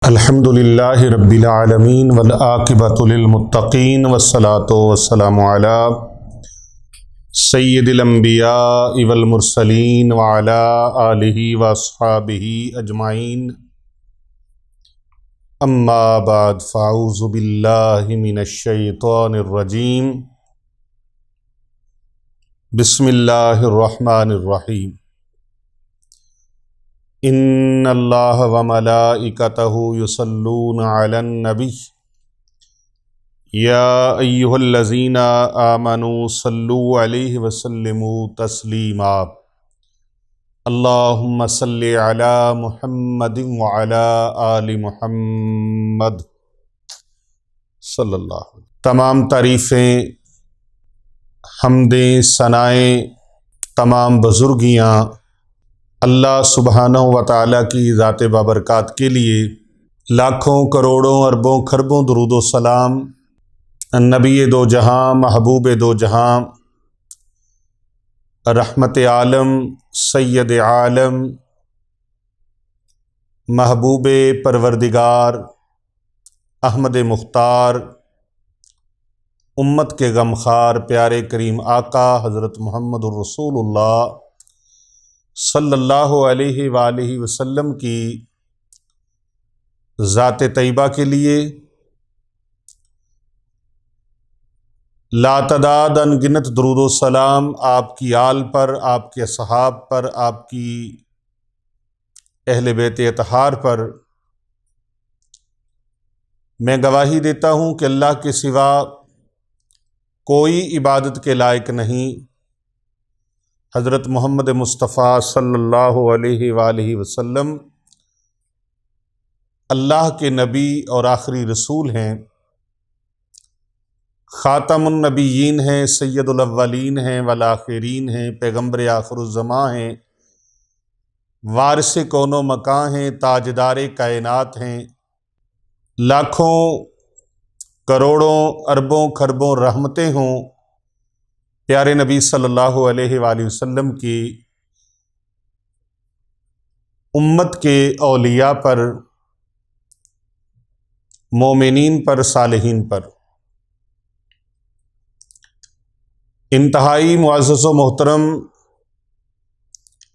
الحمدللہ رب العالمین والعاقبۃ للمتقین والصلاۃ والسلام علی سید الانبیاء والمرسلین وعلی آلہ واصحابہ اجمعین، اما بعد فاعوذ باللہ من الشیطان الرجیم، بسم اللہ الرحمن الرحیم۔ ان اللہ وملائکتہ یصلون علی النبی یا ایہا الذین آمنوا صلوا علیہ وسلموا تسلیما، اللہم صلی علی محمد وعلی آل محمد صلی اللہ علیہ وسلم۔ تمام تعریفیں، حمدیں، ثنائیں، تمام بزرگیاں اللہ سبحانہ و تعالیٰ کی ذات بابرکات کے لیے، لاکھوں کروڑوں اربوں خربوں درود و سلام نبی دو جہاں، محبوب دو جہاں، رحمت عالم، سید عالم، محبوب پروردگار، احمد مختار، امت کے غمخوار پیارے کریم آقا حضرت محمد الرسول اللہ صلی اللہ علیہ وآلہ وسلم کی ذات طیبہ کے لیے لاتعداد انگنت درود و سلام آپ کی آل پر، آپ کے اصحاب پر، آپ کی اہل بیت اطہار پر۔ میں گواہی دیتا ہوں کہ اللہ کے سوا کوئی عبادت کے لائق نہیں۔ حضرت محمد مصطفیٰ صلی اللہ علیہ وآلہ وسلم اللہ کے نبی اور آخری رسول ہیں، خاتم النبیین ہیں، سید الاولین ہیں والآخرین ہیں، پیغمبر آخر الزماں ہیں، وارث کون و مکان ہیں، تاجدار کائنات ہیں۔ لاکھوں کروڑوں اربوں خربوں رحمتیں ہوں پیارے نبی صلی اللہ علیہ وآلہ وسلم کی امت کے اولیاء پر، مومنین پر، صالحین پر۔ انتہائی معزز و محترم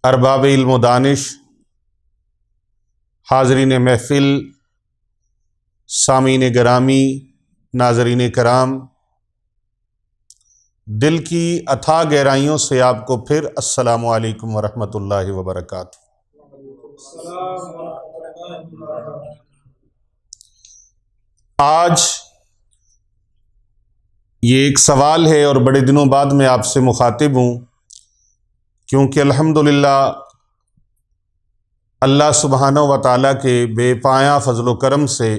ارباب علم و دانش، حاضرین محفل، سامعین گرامی، ناظرین کرام، دل کی اتھاہ گہرائیوں سے آپ کو پھر السلام علیکم ورحمۃ اللہ وبرکاتہ۔ آج یہ ایک سوال ہے اور بڑے دنوں بعد میں آپ سے مخاطب ہوں، کیونکہ الحمدللہ اللہ سبحانہ و تعالیٰ کے بے پایاں فضل و کرم سے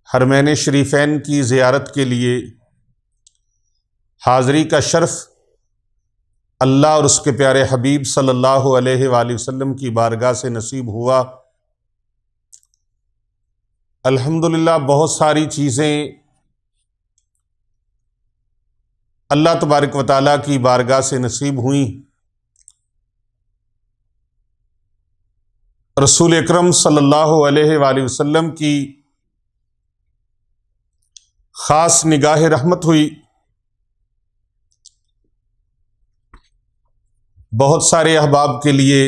حرمین شریفین کی زیارت کے لیے حاضری کا شرف اللہ اور اس کے پیارے حبیب صلی اللہ علیہ وآلہ وسلم کی بارگاہ سے نصیب ہوا۔ الحمدللہ بہت ساری چیزیں اللہ تبارک و تعالیٰ کی بارگاہ سے نصیب ہوئیں۔ رسول اکرم صلی اللہ علیہ وآلہ وسلم کی خاص نگاہ رحمت ہوئی۔ بہت سارے احباب کے لیے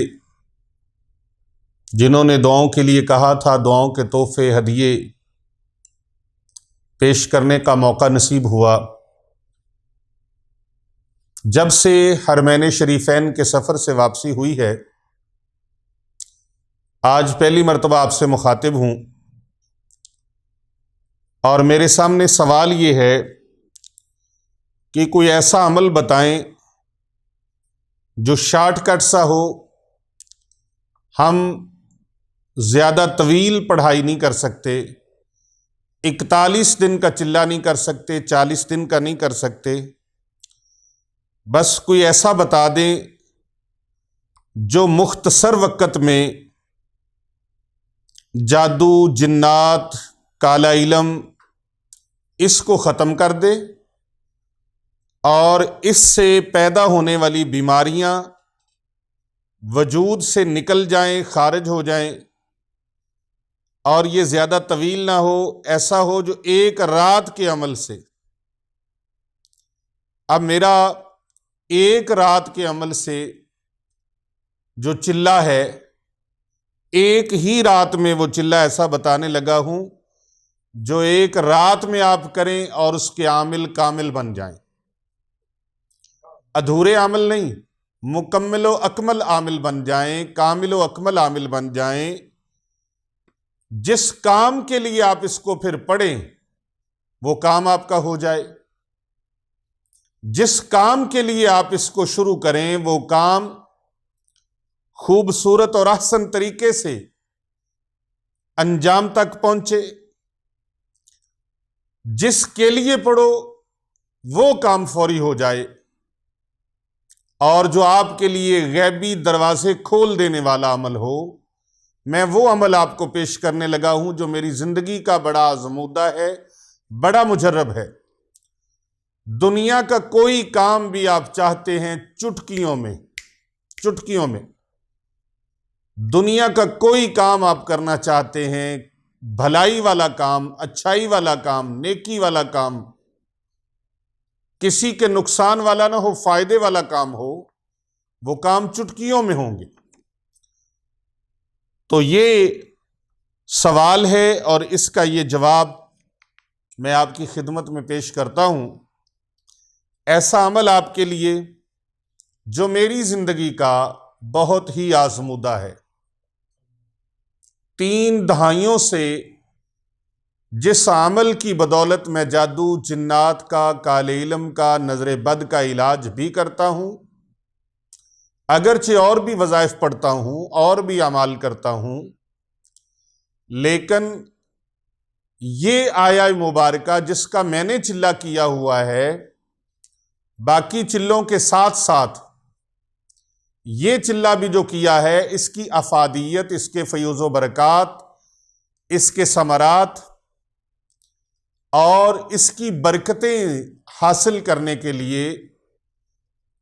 جنہوں نے دعاؤں کے لیے کہا تھا، دعاؤں کے تحفے ہدیے پیش کرنے کا موقع نصیب ہوا۔ جب سے حرمین شریفین کے سفر سے واپسی ہوئی ہے، آج پہلی مرتبہ آپ سے مخاطب ہوں، اور میرے سامنے سوال یہ ہے کہ کوئی ایسا عمل بتائیں جو شارٹ کٹ سا ہو۔ ہم زیادہ طویل پڑھائی نہیں کر سکتے، 41 دن کا چلہ نہیں کر سکتے، 40 دن کا نہیں کر سکتے، بس کوئی ایسا بتا دیں جو مختصر وقت میں جادو، جنات، کالا علم اس کو ختم کر دے اور اس سے پیدا ہونے والی بیماریاں وجود سے نکل جائیں، خارج ہو جائیں، اور یہ زیادہ طویل نہ ہو، ایسا ہو جو ایک رات کے عمل سے۔ اب میرا ایک رات کے عمل سے جو چلہ ہے، ایک ہی رات میں وہ چلہ ایسا بتانے لگا ہوں جو ایک رات میں آپ کریں اور اس کے عامل کامل بن جائیں، ادھورے عامل نہیں، مکمل و اکمل عامل بن جائیں، کامل و اکمل عامل بن جائیں۔ جس کام کے لیے آپ اس کو پھر پڑھیں وہ کام آپ کا ہو جائے، جس کام کے لیے آپ اس کو شروع کریں وہ کام خوبصورت اور احسن طریقے سے انجام تک پہنچے، جس کے لیے پڑھو وہ کام فوری ہو جائے، اور جو آپ کے لیے غیبی دروازے کھول دینے والا عمل ہو۔ میں وہ عمل آپ کو پیش کرنے لگا ہوں جو میری زندگی کا بڑا آزمودہ ہے، بڑا مجرب ہے۔ دنیا کا کوئی کام بھی آپ چاہتے ہیں چٹکیوں میں دنیا کا کوئی کام آپ کرنا چاہتے ہیں، بھلائی والا کام، اچھائی والا کام، نیکی والا کام، کسی کے نقصان والا نہ ہو، فائدے والا کام ہو، وہ کام چٹکیوں میں ہوں گے۔ تو یہ سوال ہے اور اس کا یہ جواب میں آپ کی خدمت میں پیش کرتا ہوں۔ ایسا عمل آپ کے لیے جو میری زندگی کا بہت ہی آزمودہ ہے، 3 دہائیوں سے جس عمل کی بدولت میں جادو، جنات کا، کالے علم کا، نظر بد کا علاج بھی کرتا ہوں، اگرچہ اور بھی وظائف پڑھتا ہوں اور بھی اعمال کرتا ہوں، لیکن یہ آیا مبارکہ جس کا میں نے چلہ کیا ہوا ہے، باقی چلوں کے ساتھ ساتھ یہ چلہ بھی جو کیا ہے، اس کی افادیت، اس کے فیوز و برکات، اس کے ثمرات اور اس کی برکتیں حاصل کرنے کے لیے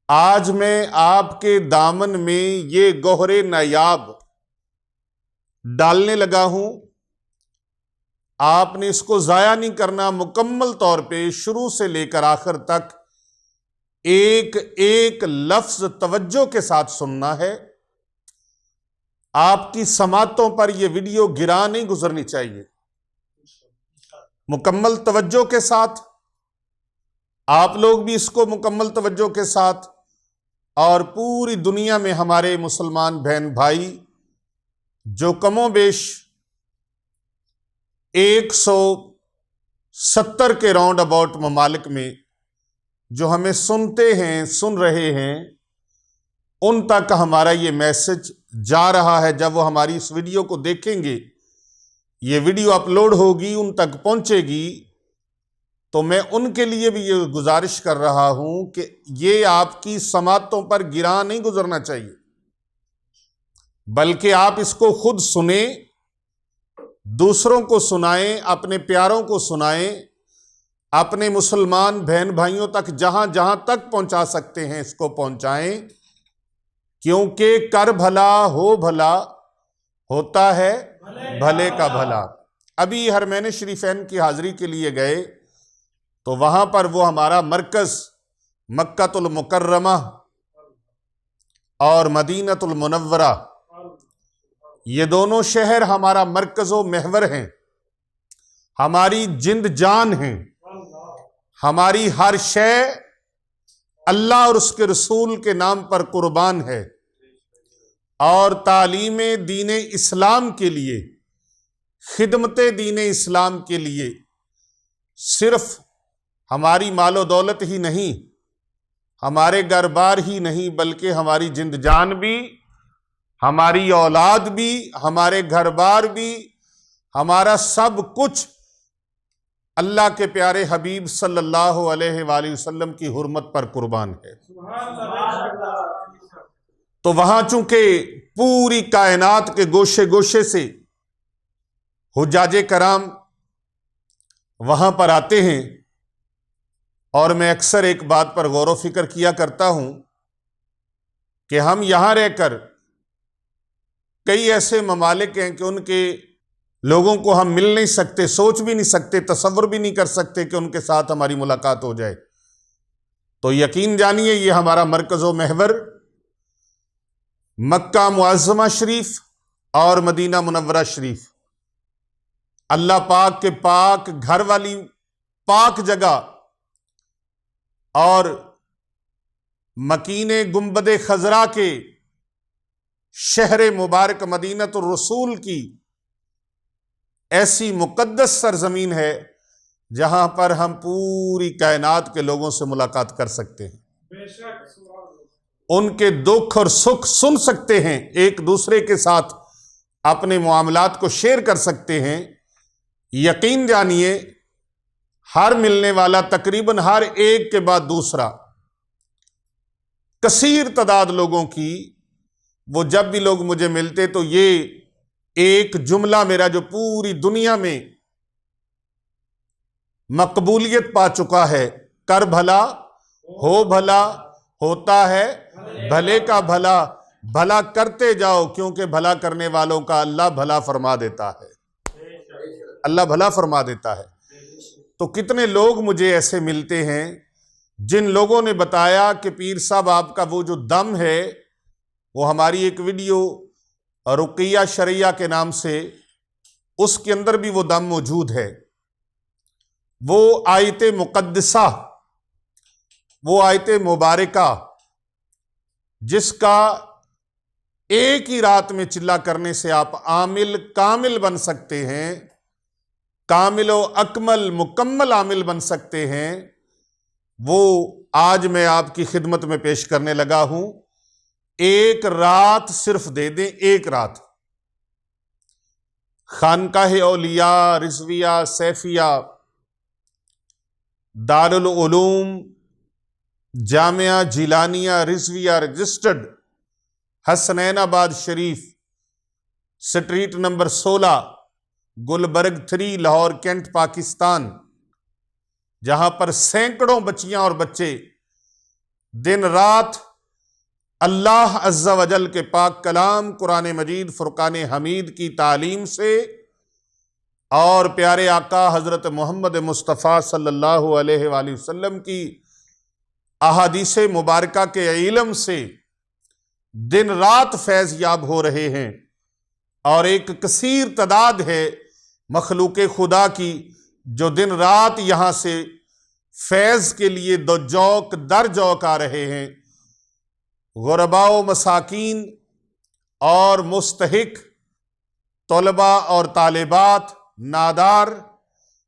آج میں آپ کے دامن میں یہ گوہر نایاب ڈالنے لگا ہوں۔ آپ نے اس کو ضائع نہیں کرنا، مکمل طور پہ شروع سے لے کر آخر تک ایک ایک لفظ توجہ کے ساتھ سننا ہے۔ آپ کی سماعتوں پر یہ ویڈیو گرا نہیں گزرنی چاہیے، مکمل توجہ کے ساتھ آپ لوگ بھی اس کو مکمل توجہ کے ساتھ، اور پوری دنیا میں ہمارے مسلمان بہن بھائی جو کم و بیش 170 کے راؤنڈ اباؤٹ ممالک میں جو ہمیں سنتے ہیں، سن رہے ہیں، ان تک ہمارا یہ میسج جا رہا ہے۔ جب وہ ہماری اس ویڈیو کو دیکھیں گے، یہ ویڈیو اپلوڈ ہوگی، ان تک پہنچے گی، تو میں ان کے لیے بھی یہ گزارش کر رہا ہوں کہ یہ آپ کی سماعتوں پر گرا نہیں گزرنا چاہیے، بلکہ آپ اس کو خود سنیں، دوسروں کو سنائیں، اپنے پیاروں کو سنائیں، اپنے مسلمان بہن بھائیوں تک جہاں جہاں تک پہنچا سکتے ہیں اس کو پہنچائیں، کیونکہ کر بھلا ہو بھلا ہوتا ہے بھلے کا بھلا۔ ابھی حرمین شریفین کی حاضری کے لیے گئے تو وہاں پر وہ ہمارا مرکز مکۃ المکرمہ اور مدینۃ المنورہ، یہ دونوں شہر ہمارا مرکز و محور ہیں، ہماری جند جان ہیں، ہماری ہر شے اللہ اور اس کے رسول کے نام پر قربان ہے، اور تعلیم دین اسلام کے لیے، خدمت دین اسلام کے لیے صرف ہماری مال و دولت ہی نہیں، ہمارے گھر بار ہی نہیں، بلکہ ہماری جند جان بھی، ہماری اولاد بھی، ہمارے گھر بار بھی، ہمارا سب کچھ اللہ کے پیارے حبیب صلی اللہ علیہ وآلہ وسلم کی حرمت پر قربان ہے۔ تو وہاں چونکہ پوری کائنات کے گوشے گوشے سے حجاج کرام وہاں پر آتے ہیں، اور میں اکثر ایک بات پر غور و فکر کیا کرتا ہوں کہ ہم یہاں رہ کر کئی ایسے ممالک ہیں کہ ان کے لوگوں کو ہم مل نہیں سکتے، سوچ بھی نہیں سکتے، تصور بھی نہیں کر سکتے کہ ان کے ساتھ ہماری ملاقات ہو جائے۔ تو یقین جانیے یہ ہمارا مرکز و محور مکہ معظمہ شریف اور مدینہ منورہ شریف، اللہ پاک کے پاک گھر والی پاک جگہ اور مکین گنبد خضرا کے شہر مبارک مدینۃ الرسول کی ایسی مقدس سرزمین ہے جہاں پر ہم پوری کائنات کے لوگوں سے ملاقات کر سکتے ہیں، ان کے دکھ اور سکھ سن سکتے ہیں، ایک دوسرے کے ساتھ اپنے معاملات کو شیئر کر سکتے ہیں۔ یقین جانیے ہر ملنے والا تقریباً ہر ایک کے بعد دوسرا کثیر تعداد لوگوں کی، وہ جب بھی لوگ مجھے ملتے تو یہ ایک جملہ میرا جو پوری دنیا میں مقبولیت پا چکا ہے، کر بھلا ہو بھلا ہوتا ہے بھلے کا بھلا، بھلا کرتے جاؤ کیونکہ بھلا کرنے والوں کا اللہ بھلا فرما دیتا ہے، اللہ بھلا فرما دیتا ہے۔ تو کتنے لوگ مجھے ایسے ملتے ہیں جن لوگوں نے بتایا کہ پیر صاحب آپ کا وہ جو دم ہے، وہ ہماری ایک ویڈیو رقیہ شرعیہ کے نام سے، اس کے اندر بھی وہ دم موجود ہے، وہ آیت مقدسہ، وہ آیت مبارکہ جس کا ایک ہی رات میں چلا کرنے سے آپ عامل کامل بن سکتے ہیں، کامل و اکمل مکمل عامل بن سکتے ہیں، وہ آج میں آپ کی خدمت میں پیش کرنے لگا ہوں۔ ایک رات صرف دے دیں، ایک رات، Khanqah Auliya Rizvia Saifia Darul Uloom Jamia Jilania Rizvia registered Hasnainabad Sharif, street number 16 Gulberg 3 Lahore cantt Pakistan, جہاں پر سینکڑوں بچیاں اور بچے دن رات اللہ عز و جل کے پاک کلام قرآن مجید فرقان حمید کی تعلیم سے اور پیارے آقا حضرت محمد مصطفیٰ صلی اللہ علیہ وآلہ وسلم کی احادیث مبارکہ کے علم سے دن رات فیض یاب ہو رہے ہیں، اور ایک کثیر تعداد ہے مخلوق خدا کی جو دن رات یہاں سے فیض کے لیے دو جوک در جوک آ رہے ہیں۔ غرباء و مساکین اور مستحق طلباء اور طالبات نادار،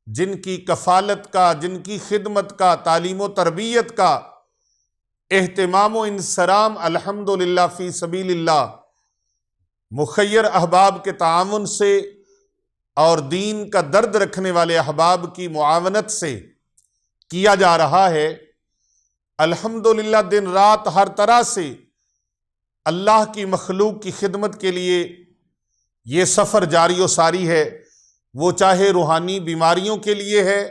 جن کی کفالت کا، جن کی خدمت کا، تعلیم و تربیت کا، اہتمام و انصرام الحمدللہ فی سبیل اللہ مخیر احباب کے تعاون سے اور دین کا درد رکھنے والے احباب کی معاونت سے کیا جا رہا ہے۔ الحمدللہ دن رات ہر طرح سے اللہ کی مخلوق کی خدمت کے لیے یہ سفر جاری و ساری ہے، وہ چاہے روحانی بیماریوں کے لیے ہے،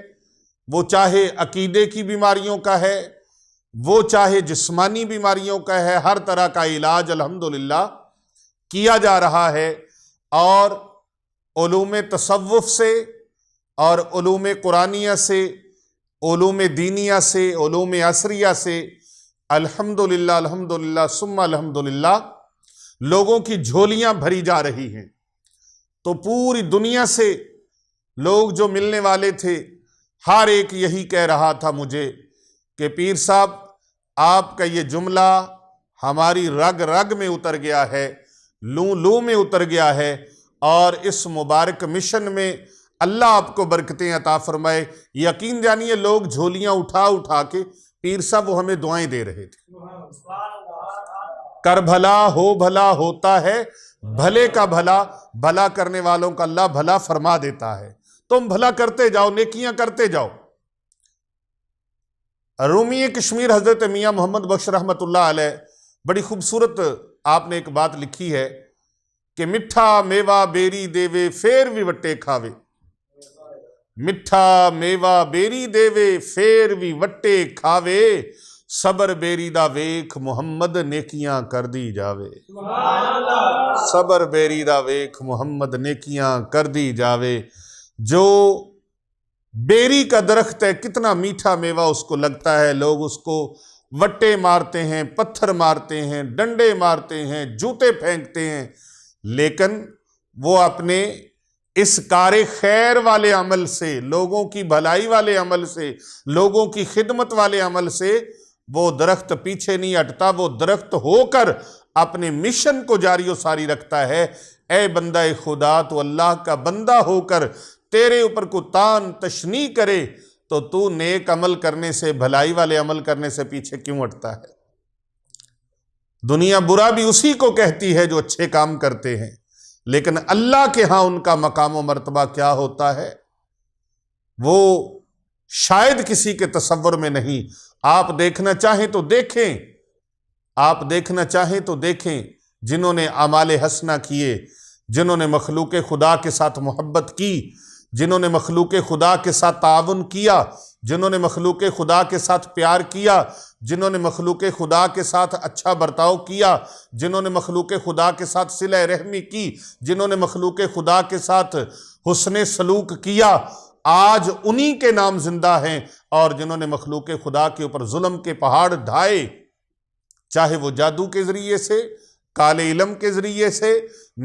وہ چاہے عقیدے کی بیماریوں کا ہے، وہ چاہے جسمانی بیماریوں کا ہے، ہر طرح کا علاج الحمدللہ کیا جا رہا ہے۔ اور علوم تصوف سے اور علوم قرآنیہ سے، علوم دینیہ سے، علوم عصریہ سے الحمدللہ الحمدللہ ثم الحمدللہ لوگوں کی جھولیاں بھری جا رہی ہیں۔ تو پوری دنیا سے لوگ جو ملنے والے تھے، ہر ایک یہی کہہ رہا تھا مجھے کہ پیر صاحب آپ کا یہ جملہ ہماری رگ رگ میں اتر گیا ہے، لوں لوں میں اتر گیا ہے، اور اس مبارک مشن میں اللہ آپ کو برکتیں عطا فرمائے۔ یقین جانیے لوگ جھولیاں اٹھا اٹھا کے پیر صاحب وہ ہمیں دعائیں دے رہے تھے، کر بھلا ہو بھلا ہوتا ہے بھلے کا بھلا، بھلا کرنے والوں کا اللہ بھلا فرما دیتا ہے۔ تم بھلا کرتے جاؤ، نیکیاں کرتے جاؤ۔ رومی کشمیر حضرت میاں محمد بخش رحمت اللہ علیہ بڑی خوبصورت آپ نے ایک بات لکھی ہے کہ مٹھا میوہ بیری دیوے پھر بھی وٹے کھاوے، مٹھا میوہ بیری دیوے پھر بھی وٹے کھاوے، صبر بیریدہ ویکھ محمد نیکیاں کر دی جاوے، صبر بیریدہ ویکھ محمد نیکیاں کر دی جاوے۔ جو بیری کا درخت ہے، کتنا میٹھا میوہ اس کو لگتا ہے، لوگ اس کو وٹے مارتے ہیں، پتھر مارتے ہیں، ڈنڈے مارتے ہیں، جوتے پھینکتے ہیں، لیکن وہ اپنے اس کار خیر والے عمل سے، لوگوں کی بھلائی والے عمل سے، لوگوں کی خدمت والے عمل سے وہ درخت پیچھے نہیں ہٹتا، وہ درخت ہو کر اپنے مشن کو جاری و ساری رکھتا ہے۔ اے بندہ خدا، تو اللہ کا بندہ ہو کر تیرے اوپر کو تان تشنیع کرے تو تو نیک عمل کرنے سے، بھلائی والے عمل کرنے سے پیچھے کیوں ہٹتا ہے؟ دنیا برا بھی اسی کو کہتی ہے جو اچھے کام کرتے ہیں، لیکن اللہ کے ہاں ان کا مقام و مرتبہ کیا ہوتا ہے وہ شاید کسی کے تصور میں نہیں۔ آپ دیکھنا چاہیں تو دیکھیں، آپ دیکھنا چاہیں تو دیکھیں، جنہوں نے اعمال حسنہ کیے، جنہوں نے مخلوق خدا کے ساتھ محبت کی، جنہوں نے مخلوق خدا کے ساتھ تعاون کیا، جنہوں نے مخلوق خدا کے ساتھ پیار کیا، جنہوں نے مخلوق خدا کے ساتھ اچھا برتاؤ کیا، جنہوں نے مخلوق خدا کے ساتھ صلہ رحمی کی، جنہوں نے مخلوق خدا کے ساتھ حسن سلوک کیا، آج انہی کے نام زندہ ہیں۔ اور جنہوں نے مخلوق خدا کے اوپر ظلم کے پہاڑ ڈھائے، چاہے وہ جادو کے ذریعے سے، کالے علم کے ذریعے سے،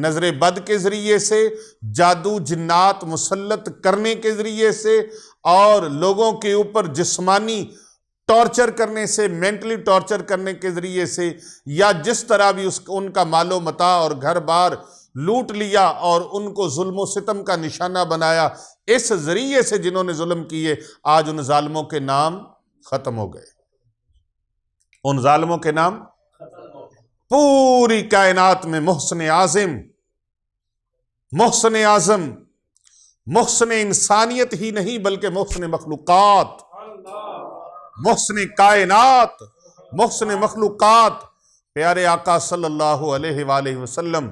نظر بد کے ذریعے سے، جادو جنات مسلط کرنے کے ذریعے سے، اور لوگوں کے اوپر جسمانی ٹارچر کرنے سے، مینٹلی ٹارچر کرنے کے ذریعے سے، یا جس طرح بھی ان کا مال و متاع اور گھر بار لوٹ لیا اور ان کو ظلم و ستم کا نشانہ بنایا، اس ذریعے سے جنہوں نے ظلم کیے، آج ان ظالموں کے نام ختم ہو گئے، ان ظالموں کے نام پوری کائنات میں محسن اعظم، محسن اعظم، محسن انسانیت ہی نہیں بلکہ محسن مخلوقات، محسن کائنات، محسن مخلوقات پیارے آقا صلی اللہ علیہ وآلہ وسلم،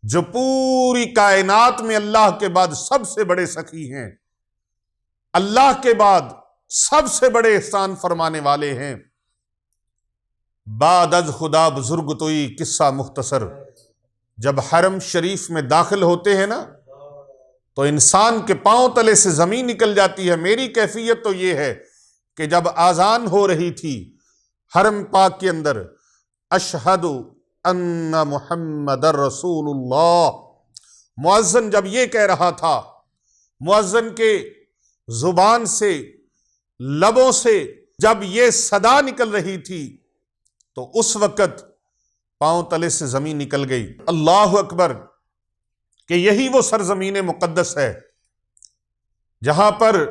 جو پوری کائنات میں اللہ کے بعد سب سے بڑے سخی ہیں، اللہ کے بعد سب سے بڑے احسان فرمانے والے ہیں۔ بعد از خدا بزرگ توئی قصہ مختصر، جب حرم شریف میں داخل ہوتے ہیں نا تو انسان کے پاؤں تلے سے زمین نکل جاتی ہے۔ میری کیفیت تو یہ ہے کہ جب آذان ہو رہی تھی حرم پاک کے اندر، اشہد ان محمد رسول اللہ، مؤذن جب یہ کہہ رہا تھا، مؤذن کے زبان سے، لبوں سے جب یہ صدا نکل رہی تھی تو اس وقت پاؤں تلے سے زمین نکل گئی۔ اللہ اکبر، کہ یہی وہ سرزمین مقدس ہے جہاں پر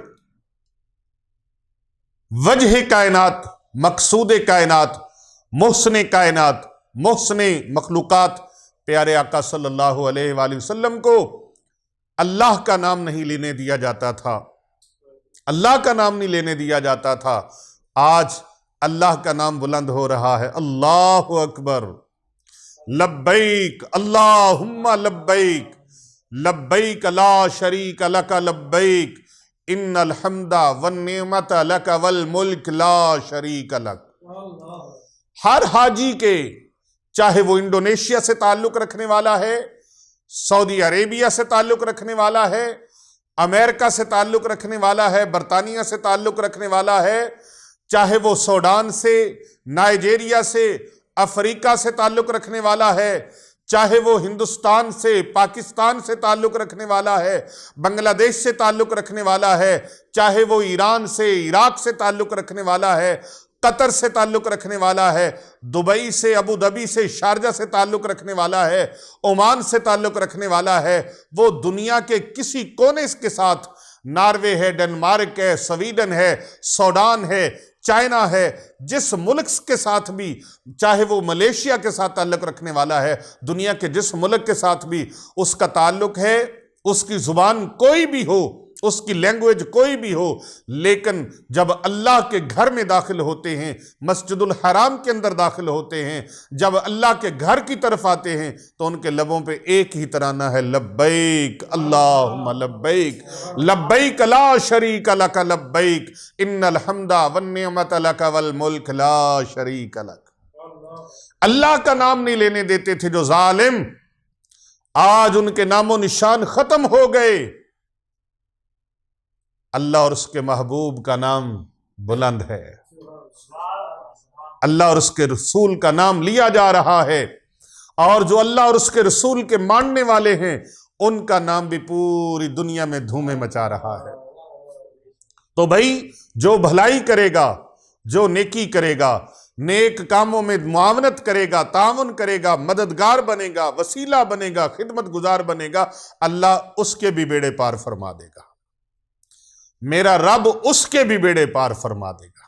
وجہ کائنات، مقصود کائنات، محسن کائنات، محسن مخلوقات پیارے آقا صلی اللہ علیہ وآلہ وسلم کو اللہ کا نام نہیں لینے دیا جاتا تھا، اللہ کا نام نہیں لینے دیا جاتا تھا۔ آج اللہ کا نام بلند ہو رہا ہے۔ اللہ اکبر، لبیک اللہم لبیک، لبیک لا شریک لک لبیک، ان الحمد والنعمت لک والملک لا شریک لک۔ ہر حاجی کے، چاہے وہ انڈونیشیا سے تعلق رکھنے والا ہے، سعودی عربیہ سے تعلق رکھنے والا ہے، امریکہ سے تعلق رکھنے والا ہے، برطانیہ سے تعلق رکھنے والا ہے، چاہے وہ سوڈان سے، نائجیریا سے، افریقہ سے تعلق رکھنے والا ہے، چاہے وہ ہندوستان سے، پاکستان سے تعلق رکھنے والا ہے، بنگلہ دیش سے تعلق رکھنے والا ہے، چاہے وہ ایران سے، عراق سے تعلق رکھنے والا ہے، قطر سے تعلق رکھنے والا ہے، دبئی سے، ابوظہبی سے، شارجہ سے تعلق رکھنے والا ہے، عمان سے تعلق رکھنے والا ہے، وہ دنیا کے کسی کونے کے ساتھ، ناروے ہے، ڈنمارک ہے، سویڈن ہے، سوڈان ہے، چائنا ہے، جس ملک کے ساتھ بھی، چاہے وہ ملیشیا کے ساتھ تعلق رکھنے والا ہے، دنیا کے جس ملک کے ساتھ بھی اس کا تعلق ہے، اس کی زبان کوئی بھی ہو، اس کی لینگویج کوئی بھی ہو، لیکن جب اللہ کے گھر میں داخل ہوتے ہیں، مسجد الحرام کے اندر داخل ہوتے ہیں، جب اللہ کے گھر کی طرف آتے ہیں تو ان کے لبوں پہ ایک ہی ترانہ ہے، لبیک اللہم لبیک، لبیک لا شریک لک لبیک ان الحمد والنعمت لک والملک لا شریک لک۔ اللہ کا نام نہیں لینے دیتے تھے جو ظالم، آج ان کے نام و نشان ختم ہو گئے۔ اللہ اور اس کے محبوب کا نام بلند ہے، اللہ اور اس کے رسول کا نام لیا جا رہا ہے، اور جو اللہ اور اس کے رسول کے ماننے والے ہیں ان کا نام بھی پوری دنیا میں دھومیں مچا رہا ہے۔ تو بھائی جو بھلائی کرے گا، جو نیکی کرے گا، نیک کاموں میں معاونت کرے گا، تعاون کرے گا، مددگار بنے گا، وسیلہ بنے گا، خدمت گزار بنے گا، اللہ اس کے بھی بیڑے پار فرما دے گا۔ میرا رب اس کے بھی بیڑے پار فرما دے گا،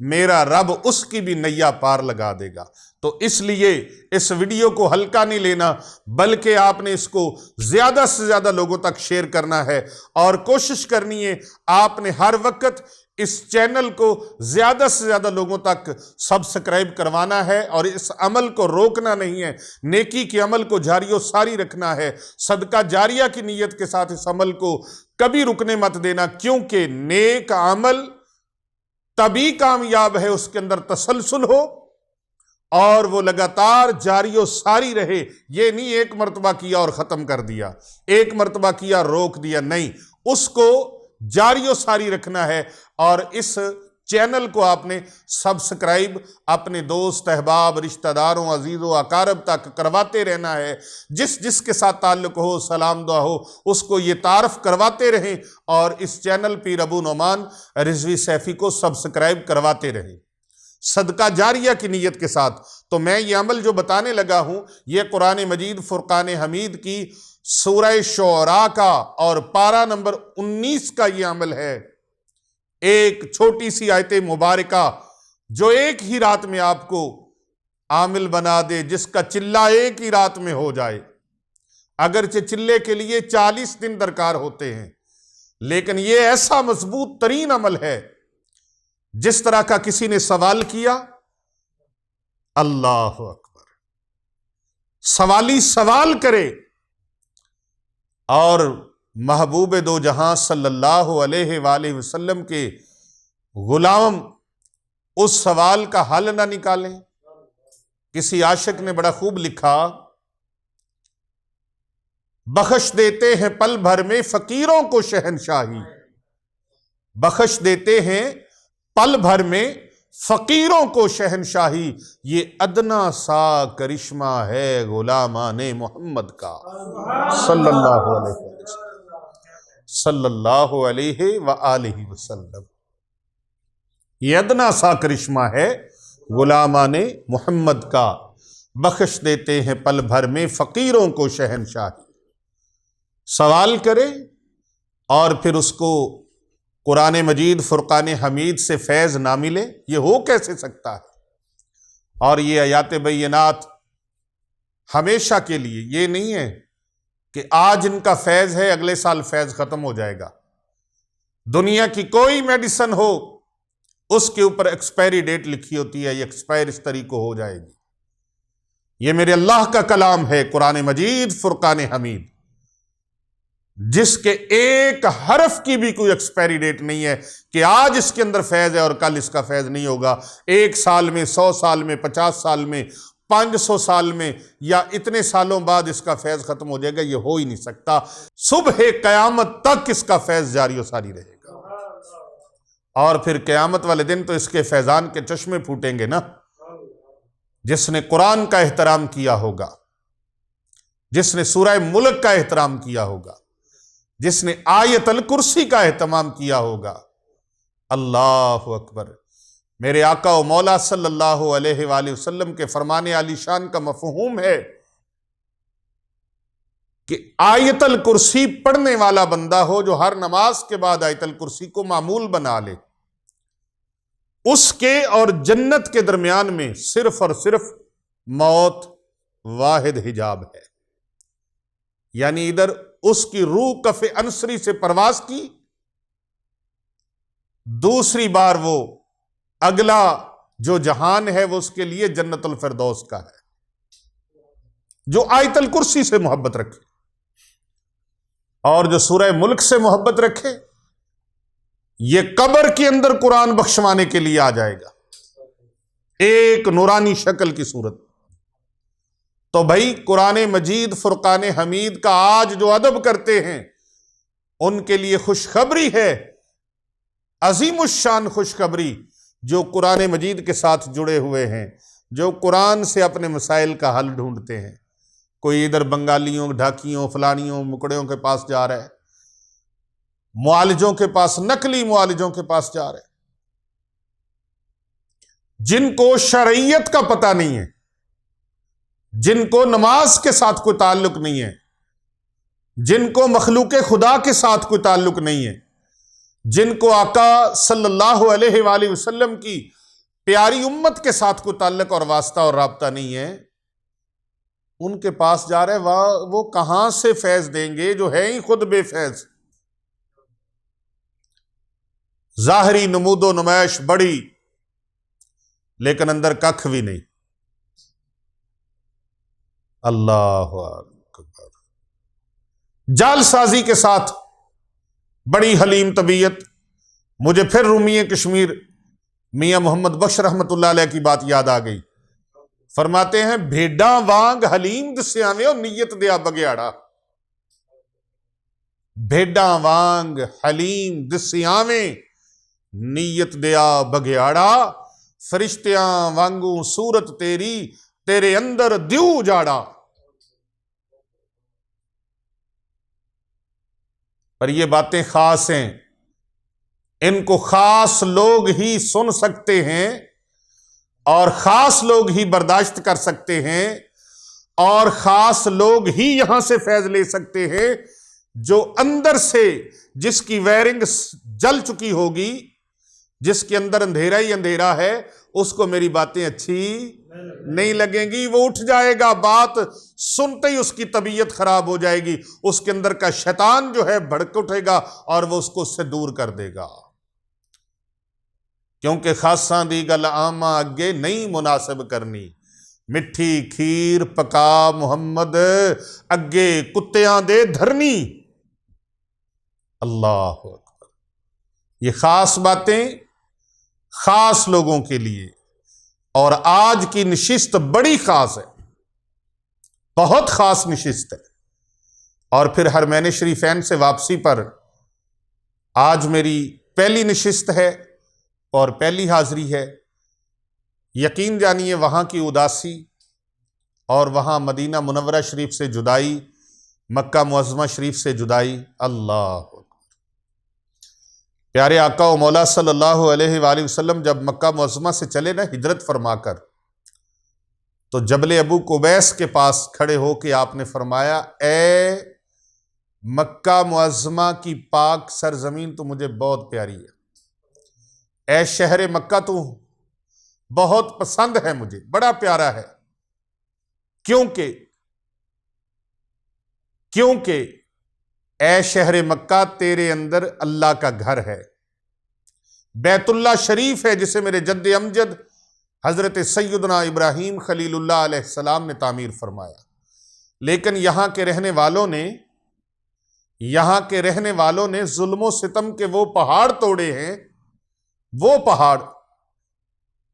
میرا رب اس کی بھی نیا پار لگا دے گا۔ تو اس لیے اس ویڈیو کو ہلکا نہیں لینا، بلکہ آپ نے اس کو زیادہ سے زیادہ لوگوں تک شیئر کرنا ہے، اور کوشش کرنی ہے آپ نے ہر وقت اس چینل کو زیادہ سے زیادہ لوگوں تک سبسکرائب کروانا ہے، اور اس عمل کو روکنا نہیں ہے، نیکی کے عمل کو جاری و ساری رکھنا ہے، صدقہ جاریہ کی نیت کے ساتھ اس عمل کو کبھی رکنے مت دینا، کیونکہ نیک عمل تبھی کامیاب ہے اس کے اندر تسلسل ہو اور وہ لگاتار جاری و ساری رہے۔ یہ نہیں ایک مرتبہ کیا اور ختم کر دیا، ایک مرتبہ کیا روک دیا، نہیں، اس کو جاری و ساری رکھنا ہے۔ اور اس چینل کو آپ نے سبسکرائب اپنے دوست احباب رشتہ داروں عزیز و اقارب تک کرواتے رہنا ہے، جس کے ساتھ تعلق ہو سلام دعا ہو اس کو یہ تعارف کرواتے رہیں، اور اس چینل پیر ابو نعمان رضوی سیفی کو سبسکرائب کرواتے رہیں صدقہ جاریہ کی نیت کے ساتھ۔ تو میں یہ عمل جو بتانے لگا ہوں یہ قرآن مجید فرقان حمید کی سورہ شعراء کا اور پارہ نمبر 19 کا یہ عمل ہے، ایک چھوٹی سی آیت مبارکہ جو ایک ہی رات میں آپ کو عامل بنا دے، جس کا چلہ ایک ہی رات میں ہو جائے۔ اگرچہ چلے کے لیے 40 دن درکار ہوتے ہیں، لیکن یہ ایسا مضبوط ترین عمل ہے۔ جس طرح کا کسی نے سوال کیا، اللہ اکبر، سوالی سوال کرے اور محبوب دو جہاں صلی اللہ علیہ وآلہ وسلم کے غلام اس سوال کا حل نہ نکالیں۔ کسی عاشق نے بڑا خوب لکھا، بخش دیتے ہیں پل بھر میں فقیروں کو شہنشاہی، بخش دیتے ہیں پل بھر میں فقیروں کو شہنشاہی، یہ ادنا سا کرشمہ ہے غلامان محمد کا صلی اللہ علیہ وسلم، صلی اللہ علیہ وآلہ وسلم۔ یہ ادنا سا کرشمہ ہے غلامان محمد کا، بخش دیتے ہیں پل بھر میں فقیروں کو شہنشاہی۔ سوال کرے اور پھر اس کو قرآن مجید فرقان حمید سے فیض نہ ملے، یہ ہو کیسے سکتا ہے؟ اور یہ آیات بینات ہمیشہ کے لیے، یہ نہیں ہے کہ آج ان کا فیض ہے اگلے سال فیض ختم ہو جائے گا۔ دنیا کی کوئی میڈیسن ہو اس کے اوپر ایکسپائری ڈیٹ لکھی ہوتی ہے، یہ ایکسپائر اس طریقے ہو جائے گی۔ یہ میرے اللہ کا کلام ہے قرآن مجید فرقان حمید، جس کے ایک حرف کی بھی کوئی ایکسپائری ڈیٹ نہیں ہے کہ آج اس کے اندر فیض ہے اور کل اس کا فیض نہیں ہوگا، 1 سال میں، 100 سال میں، 50 سال میں، 500 سال میں، یا اتنے سالوں بعد اس کا فیض ختم ہو جائے گا، یہ ہو ہی نہیں سکتا۔ صبح قیامت تک اس کا فیض جاری و ساری رہے گا، اور پھر قیامت والے دن تو اس کے فیضان کے چشمے پھوٹیں گے نا۔ جس نے قرآن کا احترام کیا ہوگا، جس نے سورہ ملک کا احترام کیا ہوگا، جس نے آیت الکرسی کا اہتمام کیا ہوگا، اللہ اکبر۔ میرے آقا و مولا صلی اللہ علیہ وآلہ وسلم کے فرمان عالی شان کا مفہوم ہے کہ آیت الکرسی پڑھنے والا بندہ ہو جو ہر نماز کے بعد آیت الکرسی کو معمول بنا لے، اس کے اور جنت کے درمیان میں صرف اور صرف موت واحد حجاب ہے۔ یعنی ادھر اس کی روح کف انصری سے پرواز کی دوسری بار وہ اگلا جو جہان ہے وہ اس کے لیے جنت الفردوس کا ہے. جو آیت الکرسی سے محبت رکھے اور جو سورہ ملک سے محبت رکھے، یہ قبر کے اندر قرآن بخشوانے کے لیے آ جائے گا، ایک نورانی شکل کی صورت. تو بھائی قرآن مجید فرقان حمید کا آج جو ادب کرتے ہیں ان کے لیے خوشخبری ہے، عظیم الشان خوشخبری، جو قرآن مجید کے ساتھ جڑے ہوئے ہیں، جو قرآن سے اپنے مسائل کا حل ڈھونڈتے ہیں. کوئی ادھر بنگالیوں، ڈھاکیوں، فلانیوں، مکڑیوں کے پاس جا رہا ہے، معالجوں کے پاس، نقلی معالجوں کے پاس جا رہے ہیں، جن کو شرعیت کا پتہ نہیں ہے، جن کو نماز کے ساتھ کوئی تعلق نہیں ہے، جن کو مخلوق خدا کے ساتھ کوئی تعلق نہیں ہے، جن کو آقا صلی اللہ علیہ وآلہ وسلم کی پیاری امت کے ساتھ کوئی تعلق اور واسطہ اور رابطہ نہیں ہے، ان کے پاس جا رہے وہ کہاں سے فیض دیں گے جو ہے ہی خود بے فیض. ظاہری نمود و نمائش بڑی لیکن اندر ککھ بھی نہیں. اللہ اکبر. جال سازی کے ساتھ بڑی حلیم طبیعت. مجھے پھر رومی کشمیر میاں محمد بخش رحمت اللہ علیہ کی بات یاد آ گئی. فرماتے ہیں بھیڈاں وانگ حلیم دسیاویں اور نیت دیا بگیاڑا. بھیڈاں وانگ حلیم دسیاویں نیت دیا بگیاڑا. فرشتیاں وانگوں صورت تیری تیرے اندر دیو جاڑا. پر یہ باتیں خاص ہیں، ان کو خاص لوگ ہی سن سکتے ہیں اور خاص لوگ ہی برداشت کر سکتے ہیں اور خاص لوگ ہی یہاں سے فیض لے سکتے ہیں، جو اندر سے جس کی وائرنگ جل چکی ہوگی، جس کے اندر اندھیرا ہی اندھیرا ہے، اس کو میری باتیں اچھی نہیں لگیں گی. وہ اٹھ جائے گا، بات سنتے ہی اس کی طبیعت خراب ہو جائے گی، اس کے اندر کا شیطان جو ہے بھڑک اٹھے گا اور وہ اس کو اس سے دور کر دے گا. کیونکہ خاصاں دی گل آما اگے نہیں مناسب کرنی، مٹھی کھیر پکا محمد اگے کتیاں دے دھرنی. اللہ اکبر. یہ خاص باتیں خاص لوگوں کے لیے، اور آج کی نشست بڑی خاص ہے، بہت خاص نشست ہے. اور پھر حرمین شریفین سے واپسی پر آج میری پہلی نشست ہے اور پہلی حاضری ہے. یقین جانیے وہاں کی اداسی اور وہاں مدینہ منورہ شریف سے جدائی، مکہ معظمہ شریف سے جدائی، اللہ اکبر. پیارے آقا و مولا صلی اللہ علیہ وآلہ وسلم جب مکہ معظمہ سے چلے نا ہجرت فرما کر، تو جبل ابو قبیس کے پاس کھڑے ہو کے آپ نے فرمایا، اے مکہ معظمہ کی پاک سرزمین تو مجھے بہت پیاری ہے، اے شہر مکہ تو بہت پسند ہے، مجھے بڑا پیارا ہے. کیونکہ اے شہر مکہ تیرے اندر اللہ کا گھر ہے، بیت اللہ شریف ہے جسے میرے جد امجد حضرت سیدنا ابراہیم خلیل اللہ علیہ السلام نے تعمیر فرمایا. لیکن یہاں کے رہنے والوں نے ظلم و ستم کے وہ پہاڑ توڑے ہیں، وہ پہاڑ.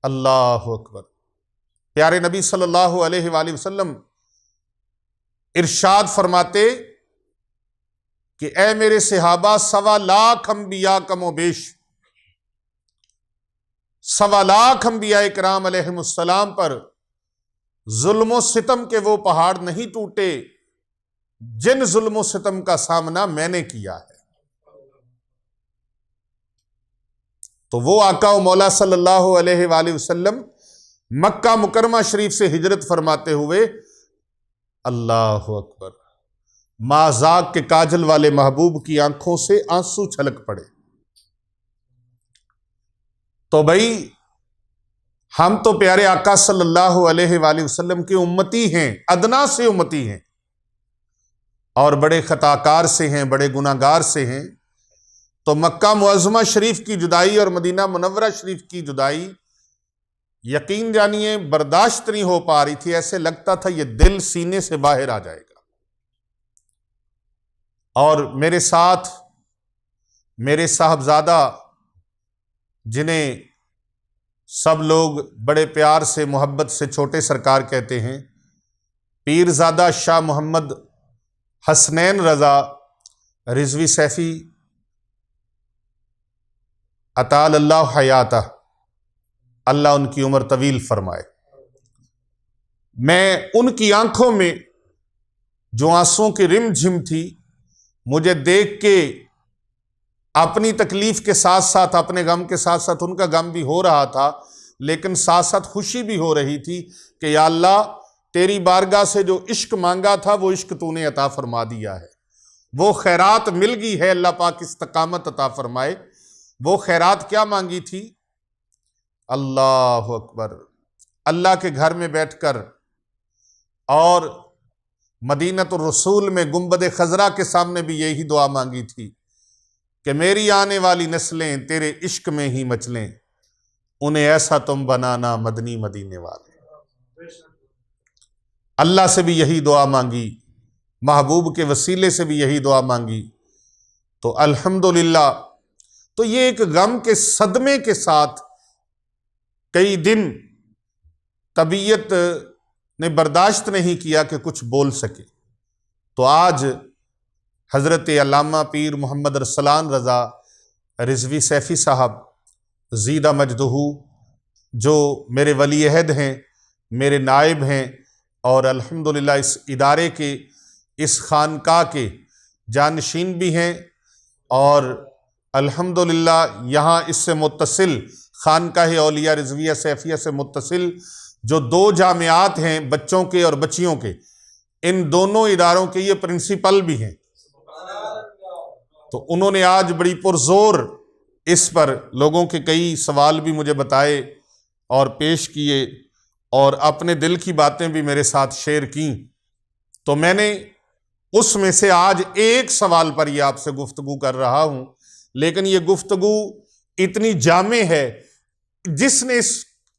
اللہ اکبر. پیارے نبی صلی اللہ علیہ وآلہ وسلم ارشاد فرماتے کہ اے میرے صحابہ، 1.25 لاکھ انبیاء کم و بیش، 1.25 لاکھ انبیاء کرام علیہم السلام پر ظلم و ستم کے وہ پہاڑ نہیں ٹوٹے جن ظلم و ستم کا سامنا میں نے کیا ہے. تو وہ آقا و مولا صلی اللہ علیہ وآلہ وسلم مکہ مکرمہ شریف سے ہجرت فرماتے ہوئے، اللہ اکبر، مازاق کے کاجل والے محبوب کی آنکھوں سے آنسو چھلک پڑے. تو بھائی ہم تو پیارے آقا صلی اللہ علیہ وآلہ وسلم کے امتی ہیں، ادنا سے امتی ہیں، اور بڑے خطاکار سے ہیں، بڑے گناہگار سے ہیں. تو مکہ معظمہ شریف کی جدائی اور مدینہ منورہ شریف کی جدائی یقین جانیے برداشت نہیں ہو پا رہی تھی، ایسے لگتا تھا یہ دل سینے سے باہر آ جائے گا۔ اور میرے ساتھ میرے صاحبزادہ جنہیں سب لوگ بڑے پیار سے محبت سے چھوٹے سرکار کہتے ہیں، پیرزادہ شاہ محمد حسنین رضا رضوی سیفی اطال اللہ حیاتہ، اللہ ان کی عمر طویل فرمائے۔ میں ان کی آنکھوں میں جو آنسوں کی رم جھم تھی، مجھے دیکھ کے اپنی تکلیف کے ساتھ ساتھ اپنے غم کے ساتھ ساتھ ان کا غم بھی ہو رہا تھا، لیکن ساتھ ساتھ خوشی بھی ہو رہی تھی کہ یا اللہ تیری بارگاہ سے جو عشق مانگا تھا وہ عشق تو نے عطا فرما دیا ہے، وہ خیرات مل گئی ہے، اللہ پاک استقامت عطا فرمائے۔ وہ خیرات کیا مانگی تھی؟ اللہ اکبر، اللہ کے گھر میں بیٹھ کر اور مدینۃ الرسول میں گنبد خضرا کے سامنے بھی یہی دعا مانگی تھی کہ میری آنے والی نسلیں تیرے عشق میں ہی مچلیں، انہیں ایسا تم بنانا مدنی مدینے والے۔ اللہ سے بھی یہی دعا مانگی، محبوب کے وسیلے سے بھی یہی دعا مانگی۔ تو الحمدللہ، تو یہ ایک غم کے صدمے کے ساتھ کئی دن طبیعت نے برداشت نہیں کیا کہ کچھ بول سکے۔ تو آج حضرت علامہ پیر محمد ارسلان رضا رضوی سیفی صاحب زیدہ مجدہ، جو میرے ولی عہد ہیں، میرے نائب ہیں، اور الحمدللہ اس ادارے کے، اس خانقاہ کے جانشین بھی ہیں، اور الحمدللہ یہاں اس سے متصل خانقاہ اولیاء رضویہ سیفیہ سے متصل جو 2 جامعات ہیں بچوں کے اور بچیوں کے، ان دونوں اداروں کے یہ پرنسپل بھی ہیں۔ تو انہوں نے آج بڑی پرزور اس پر لوگوں کے کئی سوال بھی مجھے بتائے اور پیش کیے، اور اپنے دل کی باتیں بھی میرے ساتھ شیئر کیں۔ تو میں نے اس میں سے آج ایک سوال پر یہ آپ سے گفتگو کر رہا ہوں، لیکن یہ گفتگو اتنی جامع ہے، جس نے اس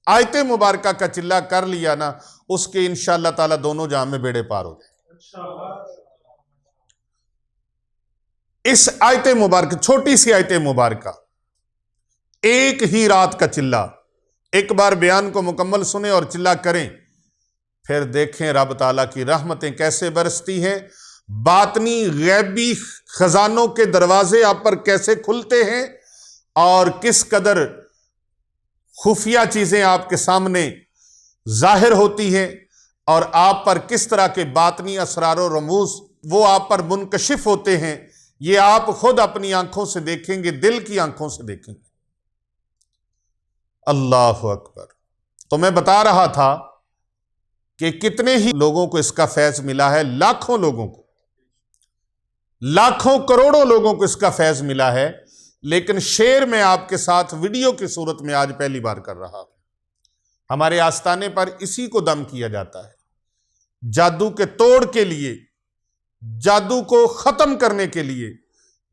آیت مبارکہ کا چلہ کر لیا نا، اس کے انشاءاللہ تعالی دونوں جہاں میں بیڑے پار ہو جائیں۔ اس آیت مبارکہ، چھوٹی سی آیت مبارکہ، ایک ہی رات کا چلہ، ایک بار بیان کو مکمل سنیں اور چلہ کریں، پھر دیکھیں رب تعالیٰ کی رحمتیں کیسے برستی ہیں، باطنی غیبی خزانوں کے دروازے آپ پر کیسے کھلتے ہیں، اور کس قدر خفیہ چیزیں آپ کے سامنے ظاہر ہوتی ہیں، اور آپ پر کس طرح کے باطنی اسرار و رموز وہ آپ پر منکشف ہوتے ہیں، یہ آپ خود اپنی آنکھوں سے دیکھیں گے، دل کی آنکھوں سے دیکھیں گے۔ اللہ اکبر۔ تو میں بتا رہا تھا کہ کتنے ہی لوگوں کو اس کا فیض ملا ہے، لاکھوں لوگوں کو، لاکھوں کروڑوں لوگوں کو اس کا فیض ملا ہے، لیکن شعر میں آپ کے ساتھ ویڈیو کی صورت میں آج پہلی بار کر رہا ہوں۔ ہمارے آستانے پر اسی کو دم کیا جاتا ہے، جادو کے توڑ کے لیے، جادو کو ختم کرنے کے لیے،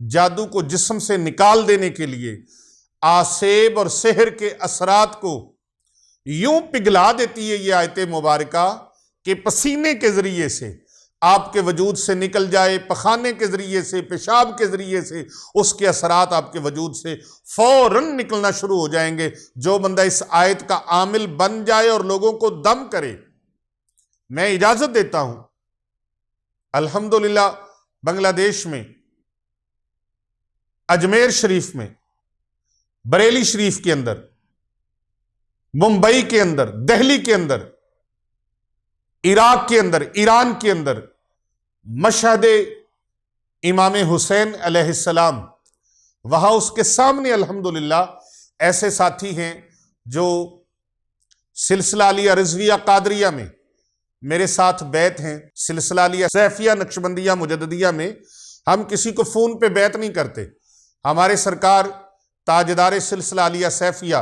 جادو کو جسم سے نکال دینے کے لیے، آسیب اور سحر کے اثرات کو یوں پگھلا دیتی ہے یہ آیت مبارکہ کہ پسینے کے ذریعے سے آپ کے وجود سے نکل جائے، پخانے کے ذریعے سے، پیشاب کے ذریعے سے اس کے اثرات آپ کے وجود سے فوراً نکلنا شروع ہو جائیں گے۔ جو بندہ اس آیت کا عامل بن جائے اور لوگوں کو دم کرے، میں اجازت دیتا ہوں، الحمدللہ بنگلہ دیش میں، اجمیر شریف میں، بریلی شریف کے اندر، ممبئی کے اندر، دہلی کے اندر، عراق کے اندر، ایران کے اندر، مشہد امام حسین علیہ السلام، وہاں اس کے سامنے الحمدللہ ایسے ساتھی ہیں جو سلسلہ علیہ رضویہ قادریہ میں میرے ساتھ بیعت ہیں، سلسلہ علیہ سیفیہ نقشبندیہ مجددیہ میں ہم کسی کو فون پہ بیعت نہیں کرتے۔ ہمارے سرکار تاجدار سلسلہ علیہ سیفیہ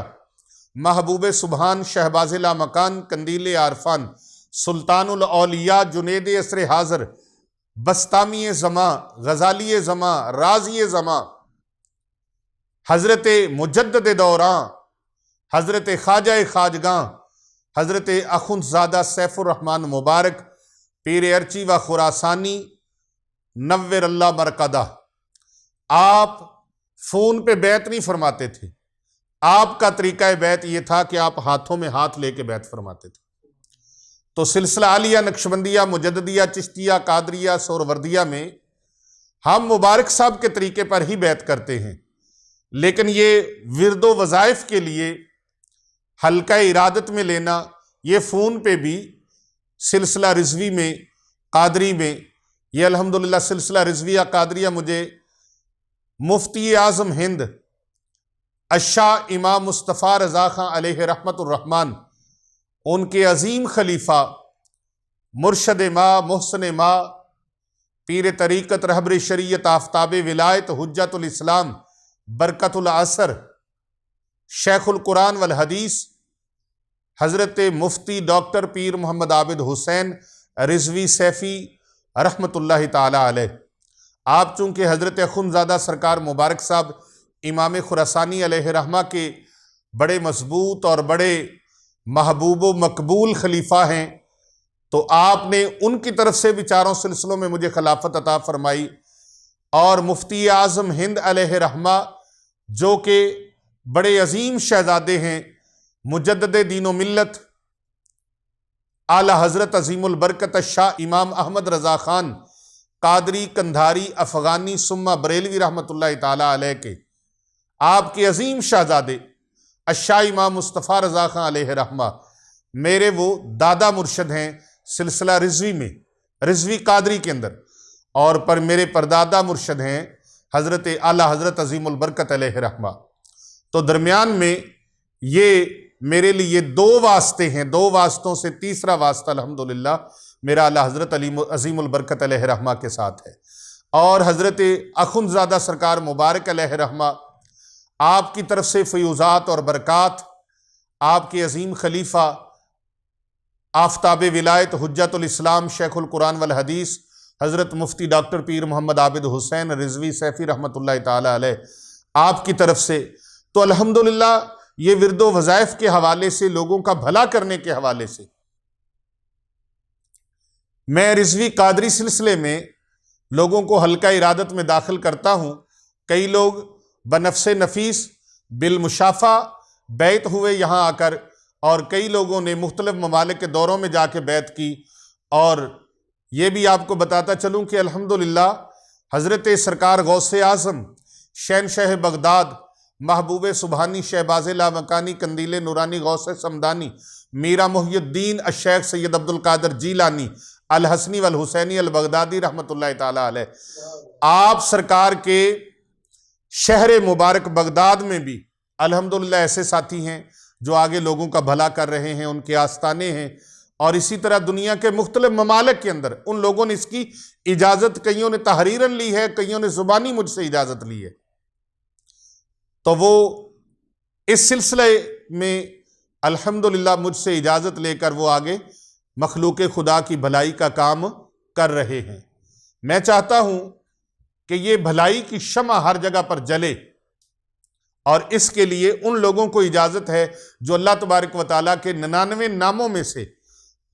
محبوب سبحان شہباز لامکان قندیل عارفان سلطان الاولیاء جنید عصر حاضر بستامی زماں غزالی زماں رازی زماں حضرت مجدد دوراں، حضرت خواجہ خواجگاں، حضرت اخندزادہ سیف الرحمن مبارک پیر ارچی و خراسانی نور اللہ مرقدہ، آپ فون پہ بیعت نہیں فرماتے تھے، آپ کا طریقہ بیعت یہ تھا کہ آپ ہاتھوں میں ہاتھ لے کے بیعت فرماتے تھے۔ تو سلسلہ عالیہ، نقشبندیہ، مجددیہ، چشتیہ، قادریہ، سہروردیہ میں ہم مبارک صاحب کے طریقے پر ہی بیعت کرتے ہیں، لیکن یہ ورد و وظائف کے لیے حلقہ ارادت میں لینا، یہ فون پہ بھی سلسلہ رضوی میں، قادری میں، یہ الحمدللہ سلسلہ رضویہ قادریہ مجھے مفتی اعظم ہند الشاہ امام مصطفیٰ رضا خان علیہ رحمت الرحمن، ان کے عظیم خلیفہ مرشد ما، محسن ما، پیر طریقت، رہبر شریعت، آفتاب ولایت، حجت الاسلام، برکت العصر، شیخ القرآن والحدیث، حضرت مفتی ڈاکٹر پیر محمد عابد حسین رضوی سیفی رحمت اللہ تعالی علیہ، آپ چونکہ حضرت اخندزادہ سرکار مبارک صاحب امام خراسانی علیہ رحمہ کے بڑے مضبوط اور بڑے محبوب و مقبول خلیفہ ہیں، تو آپ نے ان کی طرف سے بھی چاروں سلسلوں میں مجھے خلافت عطا فرمائی، اور مفتی اعظم ہند علیہ رحمہ جو کہ بڑے عظیم شہزادے ہیں، مجدد دین و ملت اعلی حضرت عظیم البرکت شاہ امام احمد رضا خان قادری کندھاری افغانی ثم بریلوی رحمت اللہ تعالی علیہ کے، آپ کے عظیم شہزادے الشاہ امام مصطفیٰ رضا خان علیہ رحمہ میرے وہ دادا مرشد ہیں سلسلہ رضوی میں، رضوی قادری کے اندر، اور پر میرے پردادا مرشد ہیں حضرت اعلی حضرت عظیم البرکت علیہ رحمہ۔ تو درمیان میں یہ میرے لیے دو واسطے ہیں، دو واسطوں سے تیسرا واسطہ الحمدللہ میرا اعلی حضرت عظیم البرکت علیہ رحمہ کے ساتھ ہے، اور حضرت اخندزادہ سرکار مبارک علیہ رحمہ آپ کی طرف سے فیوزات اور برکات، آپ کے عظیم خلیفہ آفتاب ولایت، حجت الاسلام، شیخ القرآن والحدیث، حضرت مفتی ڈاکٹر پیر محمد عابد حسین رضوی سیفی رحمت اللہ تعالی علیہ، آپ کی طرف سے، تو الحمدللہ یہ ورد و وظائف کے حوالے سے، لوگوں کا بھلا کرنے کے حوالے سے، میں رضوی قادری سلسلے میں لوگوں کو حلقہ ارادت میں داخل کرتا ہوں۔ کئی لوگ بنفس نفیس بالمشافہ بیعت ہوئے یہاں آ کر، اور کئی لوگوں نے مختلف ممالک کے دوروں میں جا کے بیعت کی، اور یہ بھی آپ کو بتاتا چلوں کہ الحمدللہ حضرت سرکار غوث اعظم شہنشاہ بغداد محبوب سبحانی شہباز لامکانی قندیل نورانی غوث سمدانی میرا محی الدین الشیخ سید عبدالقادر جیلانی الحسنی والحسینی البغدادی رحمت اللہ تعالی علیہ، آپ سرکار کے شہر مبارک بغداد میں بھی الحمدللہ ایسے ساتھی ہیں جو آگے لوگوں کا بھلا کر رہے ہیں، ان کے آستانے ہیں، اور اسی طرح دنیا کے مختلف ممالک کے اندر ان لوگوں نے اس کی اجازت، کئیوں نے تحریراً لی ہے، کئیوں نے زبانی مجھ سے اجازت لی ہے، تو وہ اس سلسلے میں الحمدللہ مجھ سے اجازت لے کر وہ آگے مخلوق خدا کی بھلائی کا کام کر رہے ہیں۔ میں چاہتا ہوں کہ یہ بھلائی کی شمع ہر جگہ پر جلے، اور اس کے لیے ان لوگوں کو اجازت ہے جو اللہ تبارک و تعالیٰ کے 99 ناموں میں سے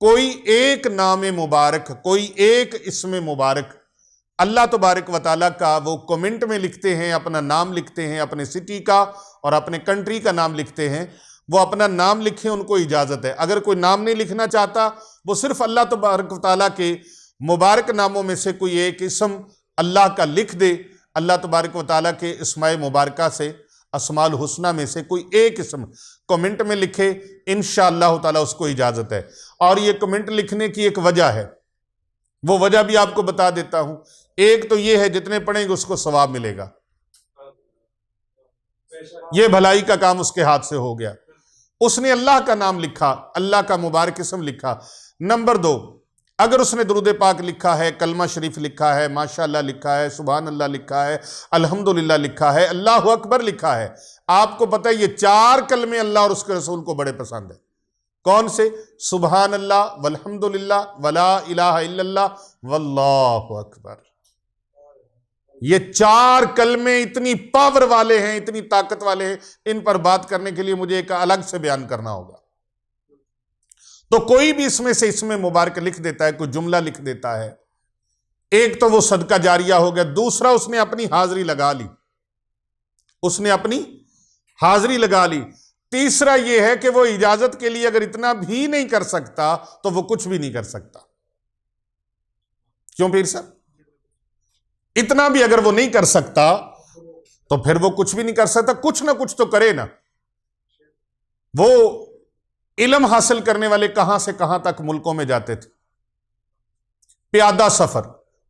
کوئی ایک نام مبارک، کوئی ایک اسم مبارک اللہ تبارک و تعالیٰ کا وہ کومنٹ میں لکھتے ہیں، اپنا نام لکھتے ہیں، اپنے سٹی کا اور اپنے کنٹری کا نام لکھتے ہیں، وہ اپنا نام لکھیں، ان کو اجازت ہے۔ اگر کوئی نام نہیں لکھنا چاہتا، وہ صرف اللہ تبارک و تعالیٰ کے مبارک ناموں میں سے کوئی ایک اسم اللہ کا لکھ دے، اللہ تبارک و تعالیٰ کے اسماء مبارکہ سے، اسماء الحسنہ میں سے کوئی ایک اسم کومنٹ میں لکھے، انشاءاللہ تعالیٰ اس کو اجازت ہے۔ اور یہ کومنٹ لکھنے کی ایک وجہ ہے، وہ وجہ بھی آپ کو بتا دیتا ہوں۔ ایک تو یہ ہے جتنے پڑھیں گے اس کو ثواب ملے گا، یہ بھلائی کا کام اس کے ہاتھ سے ہو گیا، اس نے اللہ کا نام لکھا، اللہ کا مبارک اسم لکھا۔ نمبر 2، اگر اس نے درود پاک لکھا ہے، کلمہ شریف لکھا ہے، ماشاءاللہ لکھا ہے، سبحان اللہ لکھا ہے، الحمدللہ لکھا ہے، اللہ اکبر لکھا ہے، آپ کو پتہ ہے یہ 4 کلمے اللہ اور اس کے رسول کو بڑے پسند ہیں۔ کون سے؟ سبحان اللہ والحمدللہ ولا الہ الا اللہ واللہ اکبر۔ یہ 4 کلمے اتنی پاور والے ہیں، اتنی طاقت والے ہیں، ان پر بات کرنے کے لیے مجھے ایک الگ سے بیان کرنا ہوگا۔ تو کوئی بھی اس میں سے اسم مبارک لکھ دیتا ہے، کوئی جملہ لکھ دیتا ہے، ایک تو وہ صدقہ جاریہ ہو گیا، دوسرا اس نے اپنی حاضری لگا لی، اس نے اپنی حاضری لگا لی، تیسرا یہ ہے کہ وہ اجازت کے لیے اگر اتنا بھی نہیں کر سکتا تو وہ کچھ بھی نہیں کر سکتا۔ کیوں پیر صاحب؟ اتنا بھی اگر وہ نہیں کر سکتا تو پھر وہ کچھ بھی نہیں کر سکتا، کچھ نہ کچھ تو کرے نا۔ وہ علم حاصل کرنے والے کہاں سے کہاں تک ملکوں میں جاتے تھے، پیادہ سفر،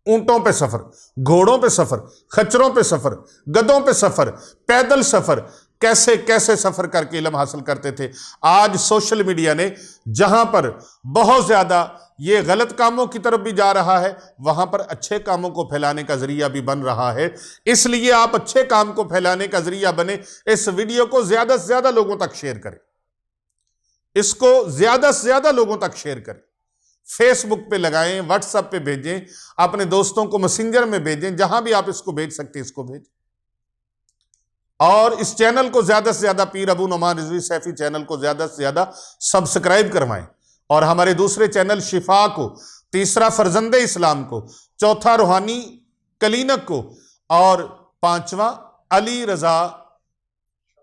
اونٹوں پہ سفر، گھوڑوں پہ سفر، خچروں پہ سفر، گدوں پہ سفر، پیدل سفر، کیسے کیسے سفر کر کے علم حاصل کرتے تھے۔ آج سوشل میڈیا نے جہاں پر بہت زیادہ یہ غلط کاموں کی طرف بھی جا رہا ہے، وہاں پر اچھے کاموں کو پھیلانے کا ذریعہ بھی بن رہا ہے۔ اس لیے آپ اچھے کام کو پھیلانے کا ذریعہ بنے، اس ویڈیو کو زیادہ سے زیادہ لوگوں تک شیئر کریں، اس کو زیادہ سے زیادہ لوگوں تک شیئر کریں، فیس بک پہ لگائیں، واٹس ایپ پہ بھیجیں، اپنے دوستوں کو میسنجر میں بھیجیں، جہاں بھی آپ اس کو بھیج سکتے اس کو بھیجیں۔ اور اس چینل کو زیادہ سے زیادہ، پیر ابو نعمان رضوی سیفی چینل کو زیادہ سے زیادہ سبسکرائب کروائیں، اور ہمارے دوسرے چینل شفا کو، تیسرا فرزند اسلام کو، چوتھا روحانی کلینک کو، اور پانچواں علی رضا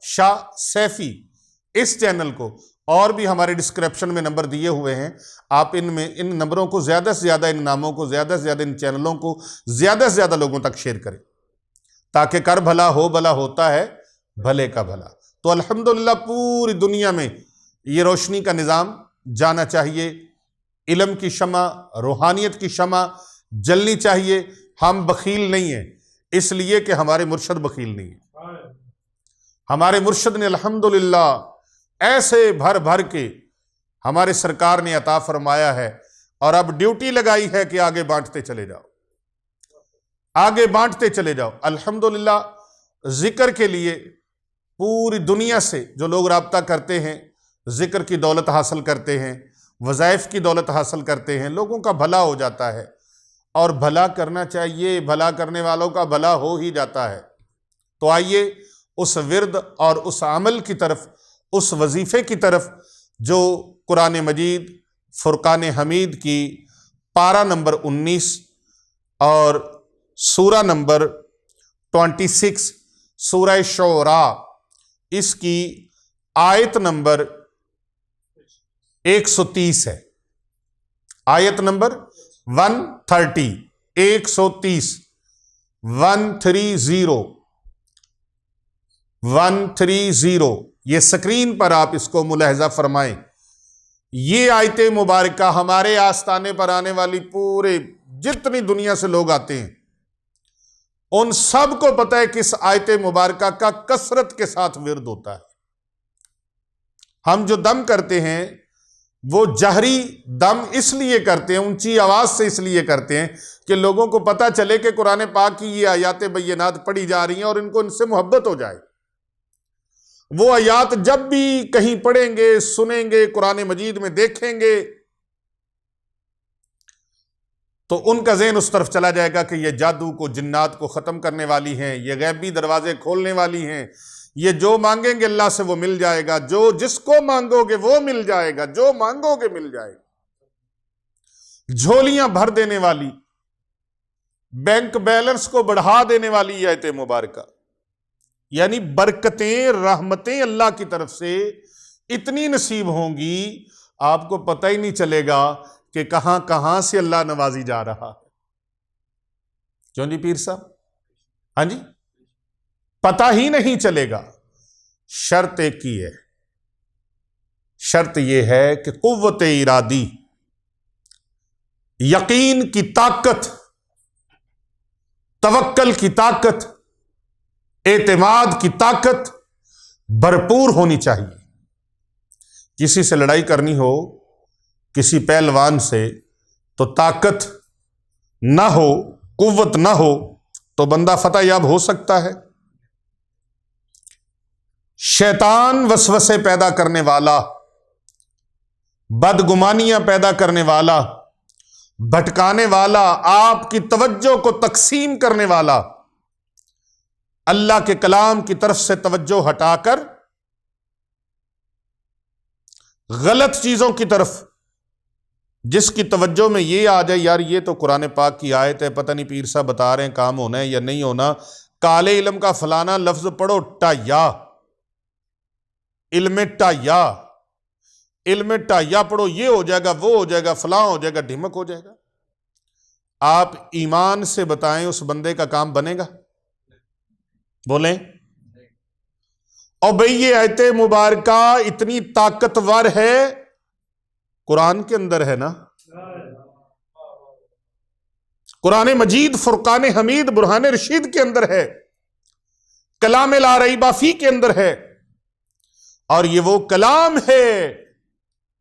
شاہ سیفی اس چینل کو، اور بھی ہمارے ڈسکرپشن میں نمبر دیے ہوئے ہیں، آپ ان نمبروں کو زیادہ سے زیادہ، ان ناموں کو زیادہ سے زیادہ، ان چینلوں کو زیادہ سے زیادہ لوگوں تک شیئر کریں، تاکہ کر بھلا ہو بھلا ہوتا ہے بھلے کا بھلا۔ تو الحمدللہ پوری دنیا میں یہ روشنی کا نظام جانا چاہیے، علم کی شمع، روحانیت کی شمع جلنی چاہیے۔ ہم بخیل نہیں ہیں، اس لیے کہ ہمارے مرشد بخیل نہیں ہیں۔ ہمارے مرشد نے الحمدللہ ایسے بھر بھر کے ہمارے سرکار نے عطا فرمایا ہے، اور اب ڈیوٹی لگائی ہے کہ آگے بانٹتے چلے جاؤ، آگے بانٹتے چلے جاؤ۔ الحمدللہ ذکر کے لیے پوری دنیا سے جو لوگ رابطہ کرتے ہیں، ذکر کی دولت حاصل کرتے ہیں، وظائف کی دولت حاصل کرتے ہیں، لوگوں کا بھلا ہو جاتا ہے، اور بھلا کرنا چاہیے، بھلا کرنے والوں کا بھلا ہو ہی جاتا ہے۔ تو آئیے اس ورد اور اس عمل کی طرف، اس وظیفے کی طرف جو قرآن مجید فرقان حمید کی پارہ نمبر 19 اور سورہ نمبر 26 سورہ شعراء، اس کی آیت نمبر 130 ہے، آیت نمبر 130، 130 یہ سکرین پر آپ اس کو ملاحظہ فرمائیں۔ یہ آیت مبارکہ ہمارے آستانے پر آنے والی پورے جتنی دنیا سے لوگ آتے ہیں، ان سب کو پتہ ہے کہ اس آیت مبارکہ کا کثرت کے ساتھ ورد ہوتا ہے۔ ہم جو دم کرتے ہیں وہ جہری دم اس لیے کرتے ہیں، اونچی آواز سے اس لیے کرتے ہیں کہ لوگوں کو پتہ چلے کہ قرآن پاک کی یہ آیات بینات پڑھی جا رہی ہیں، اور ان سے محبت ہو جائے۔ وہ آیات جب بھی کہیں پڑھیں گے، سنیں گے، قرآن مجید میں دیکھیں گے، تو ان کا ذہن اس طرف چلا جائے گا کہ یہ جادو کو، جنات کو ختم کرنے والی ہیں، یہ غیبی دروازے کھولنے والی ہیں، یہ جو مانگیں گے اللہ سے وہ مل جائے گا، جو جس کو مانگو گے وہ مل جائے گا، جو مانگو گے مل جائے گا۔ جھولیاں بھر دینے والی، بینک بیلنس کو بڑھا دینے والی یہ آیت مبارکہ، یعنی برکتیں، رحمتیں اللہ کی طرف سے اتنی نصیب ہوں گی، آپ کو پتہ ہی نہیں چلے گا کہ کہاں کہاں سے اللہ نوازی جا رہا ہے۔ کیوں جی پیر صاحب؟ ہاں جی، پتہ ہی نہیں چلے گا۔ شرط ایک ہی ہے، شرط یہ ہے کہ قوت ارادی، یقین کی طاقت، توکل کی طاقت، اعتماد کی طاقت بھرپور ہونی چاہیے۔ کسی سے لڑائی کرنی ہو، کسی پہلوان سے، تو طاقت نہ ہو، قوت نہ ہو تو بندہ فتح یاب ہو سکتا ہے؟ شیطان وسوسے پیدا کرنے والا، بدگمانیاں پیدا کرنے والا، بھٹکانے والا، آپ کی توجہ کو تقسیم کرنے والا، اللہ کے کلام کی طرف سے توجہ ہٹا کر غلط چیزوں کی طرف، جس کی توجہ میں یہ آ جائے یار یہ تو قرآن پاک کی آیت ہے، پتہ نہیں پیر صاحب بتا رہے ہیں کام ہونا ہے یا نہیں ہونا، کالے علم کا فلانا لفظ پڑھو، ٹایا، علم ٹایا، علم ٹایا پڑھو، یہ ہو جائے گا، وہ ہو جائے گا، فلاں ہو جائے گا، ڈھمک ہو جائے گا۔ آپ ایمان سے بتائیں اس بندے کا کام بنے گا؟ بولیں۔ اور بھئی یہ آیت مبارکہ اتنی طاقتور ہے، قرآن کے اندر ہے نا، قرآن مجید فرقان حمید برہان رشید کے اندر ہے، کلام لا ریب فیہ کے اندر ہے، اور یہ وہ کلام ہے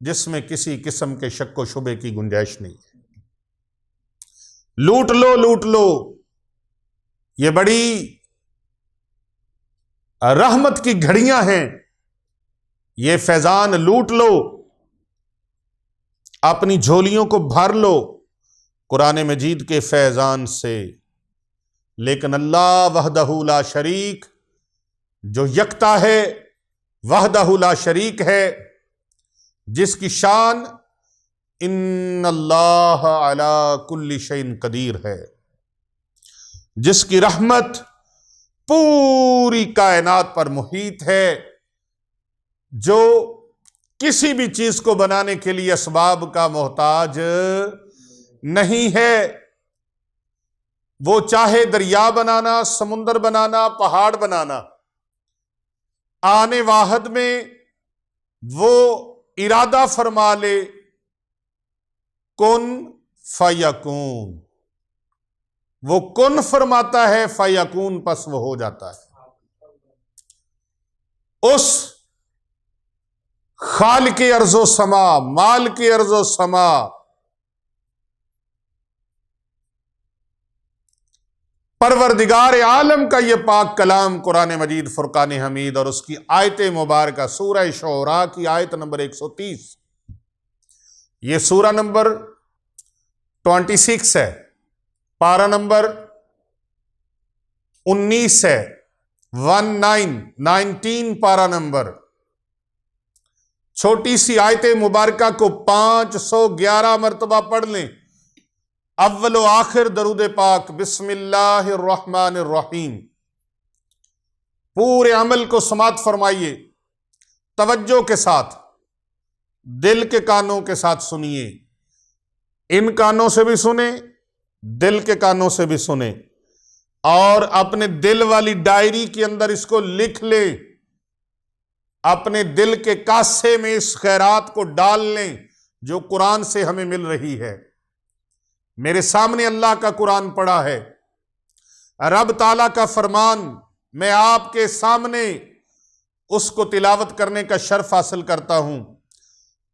جس میں کسی قسم کے شک و شبے کی گنجائش نہیں ہے۔ لوٹ لو لوٹ لو، یہ بڑی رحمت کی گھڑیاں ہیں، یہ فیضان لوٹ لو، اپنی جھولیوں کو بھر لو قرآن مجید کے فیضان سے۔ لیکن اللہ وحدہ لا شریک، جو یکتا ہے، وحدہ لا شریک ہے، جس کی شان ان اللہ علی کل شیء قدیر ہے، جس کی رحمت پوری کائنات پر محیط ہے، جو کسی بھی چیز کو بنانے کے لیے اسباب کا محتاج نہیں ہے، وہ چاہے دریا بنانا، سمندر بنانا، پہاڑ بنانا، آنے واحد میں وہ ارادہ فرما لے، کن فیکون، وہ کن فرماتا ہے، فیکون، پس وہ ہو جاتا ہے۔ اس خالق ارض و سما، مالک ارض و سما، پروردگار عالم کا یہ پاک کلام قرآن مجید فرقان حمید اور اس کی آیت مبارکہ سورہ شعراء کی آیت نمبر 130، یہ سورہ نمبر 26 ہے، پارہ نمبر 19 ہے، 19 پارہ نمبر، چھوٹی سی آیت مبارکہ کو 511 مرتبہ پڑھ لیں، اول و آخر درود پاک، بسم اللہ الرحمن الرحیم، پورے عمل کو سماعت فرمائیے، توجہ کے ساتھ، دل کے کانوں کے ساتھ سنیے، ان کانوں سے بھی سنیں، دل کے کانوں سے بھی سنیں، اور اپنے دل والی ڈائری کے اندر اس کو لکھ لیں، اپنے دل کے کاسے میں اس خیرات کو ڈال لیں جو قرآن سے ہمیں مل رہی ہے۔ میرے سامنے اللہ کا قرآن پڑا ہے، رب تعالیٰ کا فرمان، میں آپ کے سامنے اس کو تلاوت کرنے کا شرف حاصل کرتا ہوں،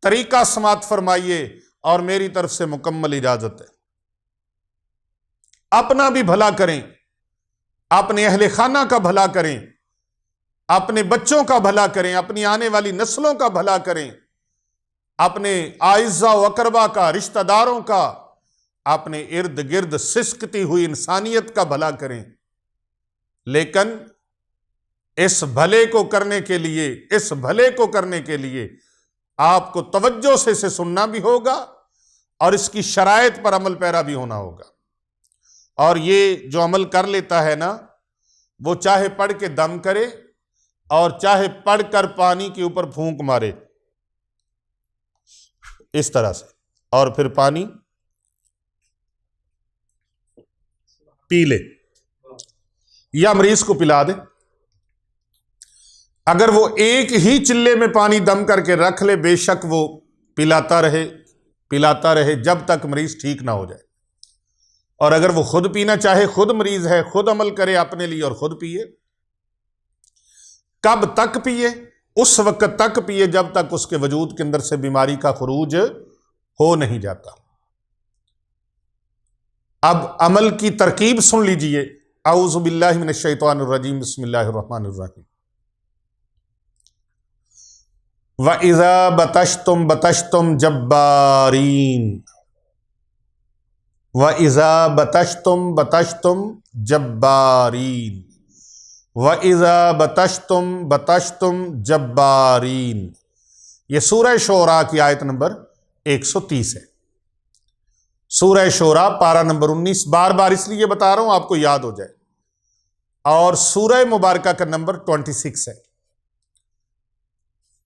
طریقہ سماعت فرمائیے، اور میری طرف سے مکمل اجازت ہے۔ اپنا بھی بھلا کریں، اپنے اہل خانہ کا بھلا کریں، اپنے بچوں کا بھلا کریں، اپنی آنے والی نسلوں کا بھلا کریں، اپنے اعزاء و اقربا کا، رشتہ داروں کا، اپنے ارد گرد سسکتی ہوئی انسانیت کا بھلا کریں۔ لیکن اس بھلے کو کرنے کے لیے آپ کو توجہ سے اسے سننا بھی ہوگا اور اس کی شرائط پر عمل پیرا بھی ہونا ہوگا۔ اور یہ جو عمل کر لیتا ہے نا، وہ چاہے پڑھ کے دم کرے اور چاہے پڑھ کر پانی کے اوپر پھونک مارے، اس طرح سے، اور پھر پانی پی لے یا مریض کو پلا دے۔ اگر وہ ایک ہی چلے میں پانی دم کر کے رکھ لے، بے شک وہ پلاتا رہے جب تک مریض ٹھیک نہ ہو جائے۔ اور اگر وہ خود پینا چاہے، خود مریض ہے، خود عمل کرے اپنے لیے اور خود پیے۔ کب تک پیے؟ اس وقت تک پیے جب تک اس کے وجود کے اندر سے بیماری کا خروج ہو نہیں جاتا۔ اب عمل کی ترکیب سن لیجئے۔ اعوذ باللہ من الشیطان الرجیم، بسم اللہ الرحمن الرحیم۔ وَإِذَا بَطَشْتُمْ بَطَشْتُمْ جَبَّارِينَ، وَإِذَا بَطَشْتُمْ بَطَشْتُمْ جَبَّارِينَ، وَإِذَا بَطَشْتُمْ بَطَشْتُمْ جَبَّارِينَ، یہ سورہ شعراء کی آیت نمبر 130 ہے۔ سورہ شعراء پارہ نمبر 19، بار بار اس لیے بتا رہا ہوں آپ کو یاد ہو جائے، اور سورہ مبارکہ کا نمبر 26 ہے،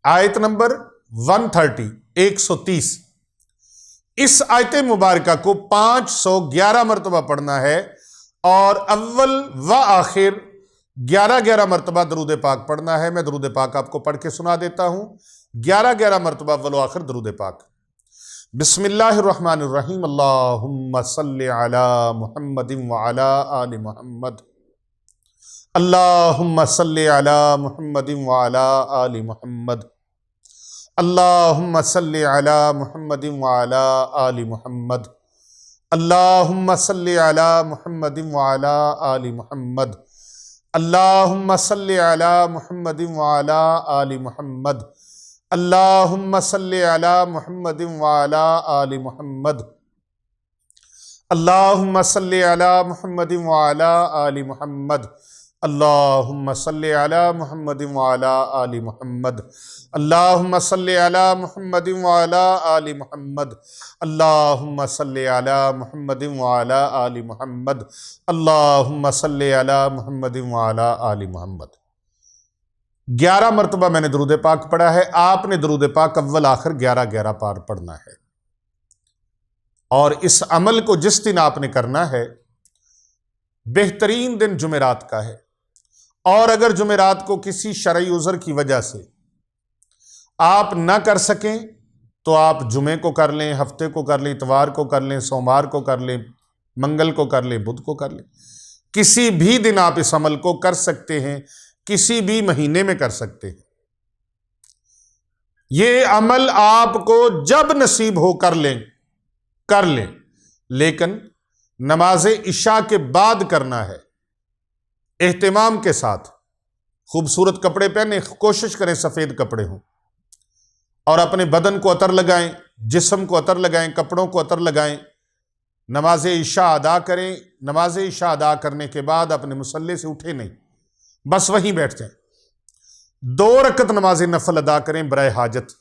آیت نمبر 130، 130۔ اس آیت مبارکہ کو 511 مرتبہ پڑھنا ہے، اور اول و آخر 11 مرتبہ درود پاک پڑھنا ہے۔ میں درود پاک آپ کو پڑھ کے سنا دیتا ہوں، 11 مرتبہ اول و آخر درود پاک۔ بسم اللہ الرحمن الرحیم، اللہم صلی علی محمد وعلی آل محمد، اللہم صلی علی محمد وعلی آل محمد، اللہم صلی علی محمد وعلی آل محمد، اللہم صلی علی محمد وعلی آل محمد، اللہم صلی علی محمد وعلی آل محمد، اللہم صلی علی محمد وعلی آل محمد، اللہم صلی علی محمد وعلی آل محمد، اللہم صلی علی محمد وعلی آل محمد، اللہم صلی علی محمد وعلی آل محمد، اللہم صلی علی محمد وعلی آل محمد، اللہم صلی علی محمد وعلی آل محمد۔ 11 مرتبہ میں نے درود پاک پڑھا ہے، آپ نے درود پاک اول آخر 11 بار پڑھنا ہے، اور اس عمل کو جس دن آپ نے کرنا ہے، بہترین دن جمعرات کا ہے، اور اگر جمعرات کو کسی شرعی عذر کی وجہ سے آپ نہ کر سکیں تو آپ جمعے کو کر لیں، ہفتے کو کر لیں، اتوار کو کر لیں، سوموار کو کر لیں، منگل کو کر لیں، بدھ کو کر لیں، کسی بھی دن آپ اس عمل کو کر سکتے ہیں، کسی بھی مہینے میں کر سکتے ہیں۔ یہ عمل آپ کو جب نصیب ہو کر لیں، لیکن نماز عشاء کے بعد کرنا ہے، اہتمام کے ساتھ۔ خوبصورت کپڑے پہنے، کوشش کریں سفید کپڑے ہوں، اور اپنے بدن کو عطر لگائیں، جسم کو عطر لگائیں، کپڑوں کو عطر لگائیں، نماز عشاء ادا کریں۔ نماز عشاء ادا کرنے کے بعد اپنے مصلی سے اٹھے نہیں، بس وہیں بیٹھ جائیں۔ 2 رکعت نماز نفل ادا کریں برائے حاجت،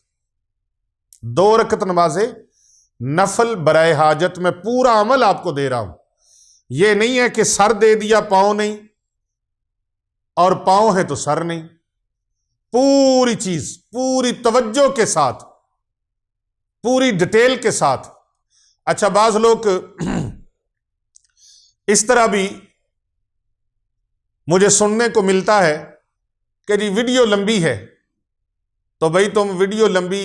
2 رکعت نماز نفل برائے حاجت۔ میں پورا عمل آپ کو دے رہا ہوں، یہ نہیں ہے کہ سر دے دیا پاؤں نہیں، اور پاؤں ہے تو سر نہیں، پوری چیز پوری توجہ کے ساتھ، پوری ڈیٹیل کے ساتھ۔ اچھا، بعض لوگ اس طرح بھی مجھے سننے کو ملتا ہے کہ جی ویڈیو لمبی ہے، تو بھئی تم ویڈیو لمبی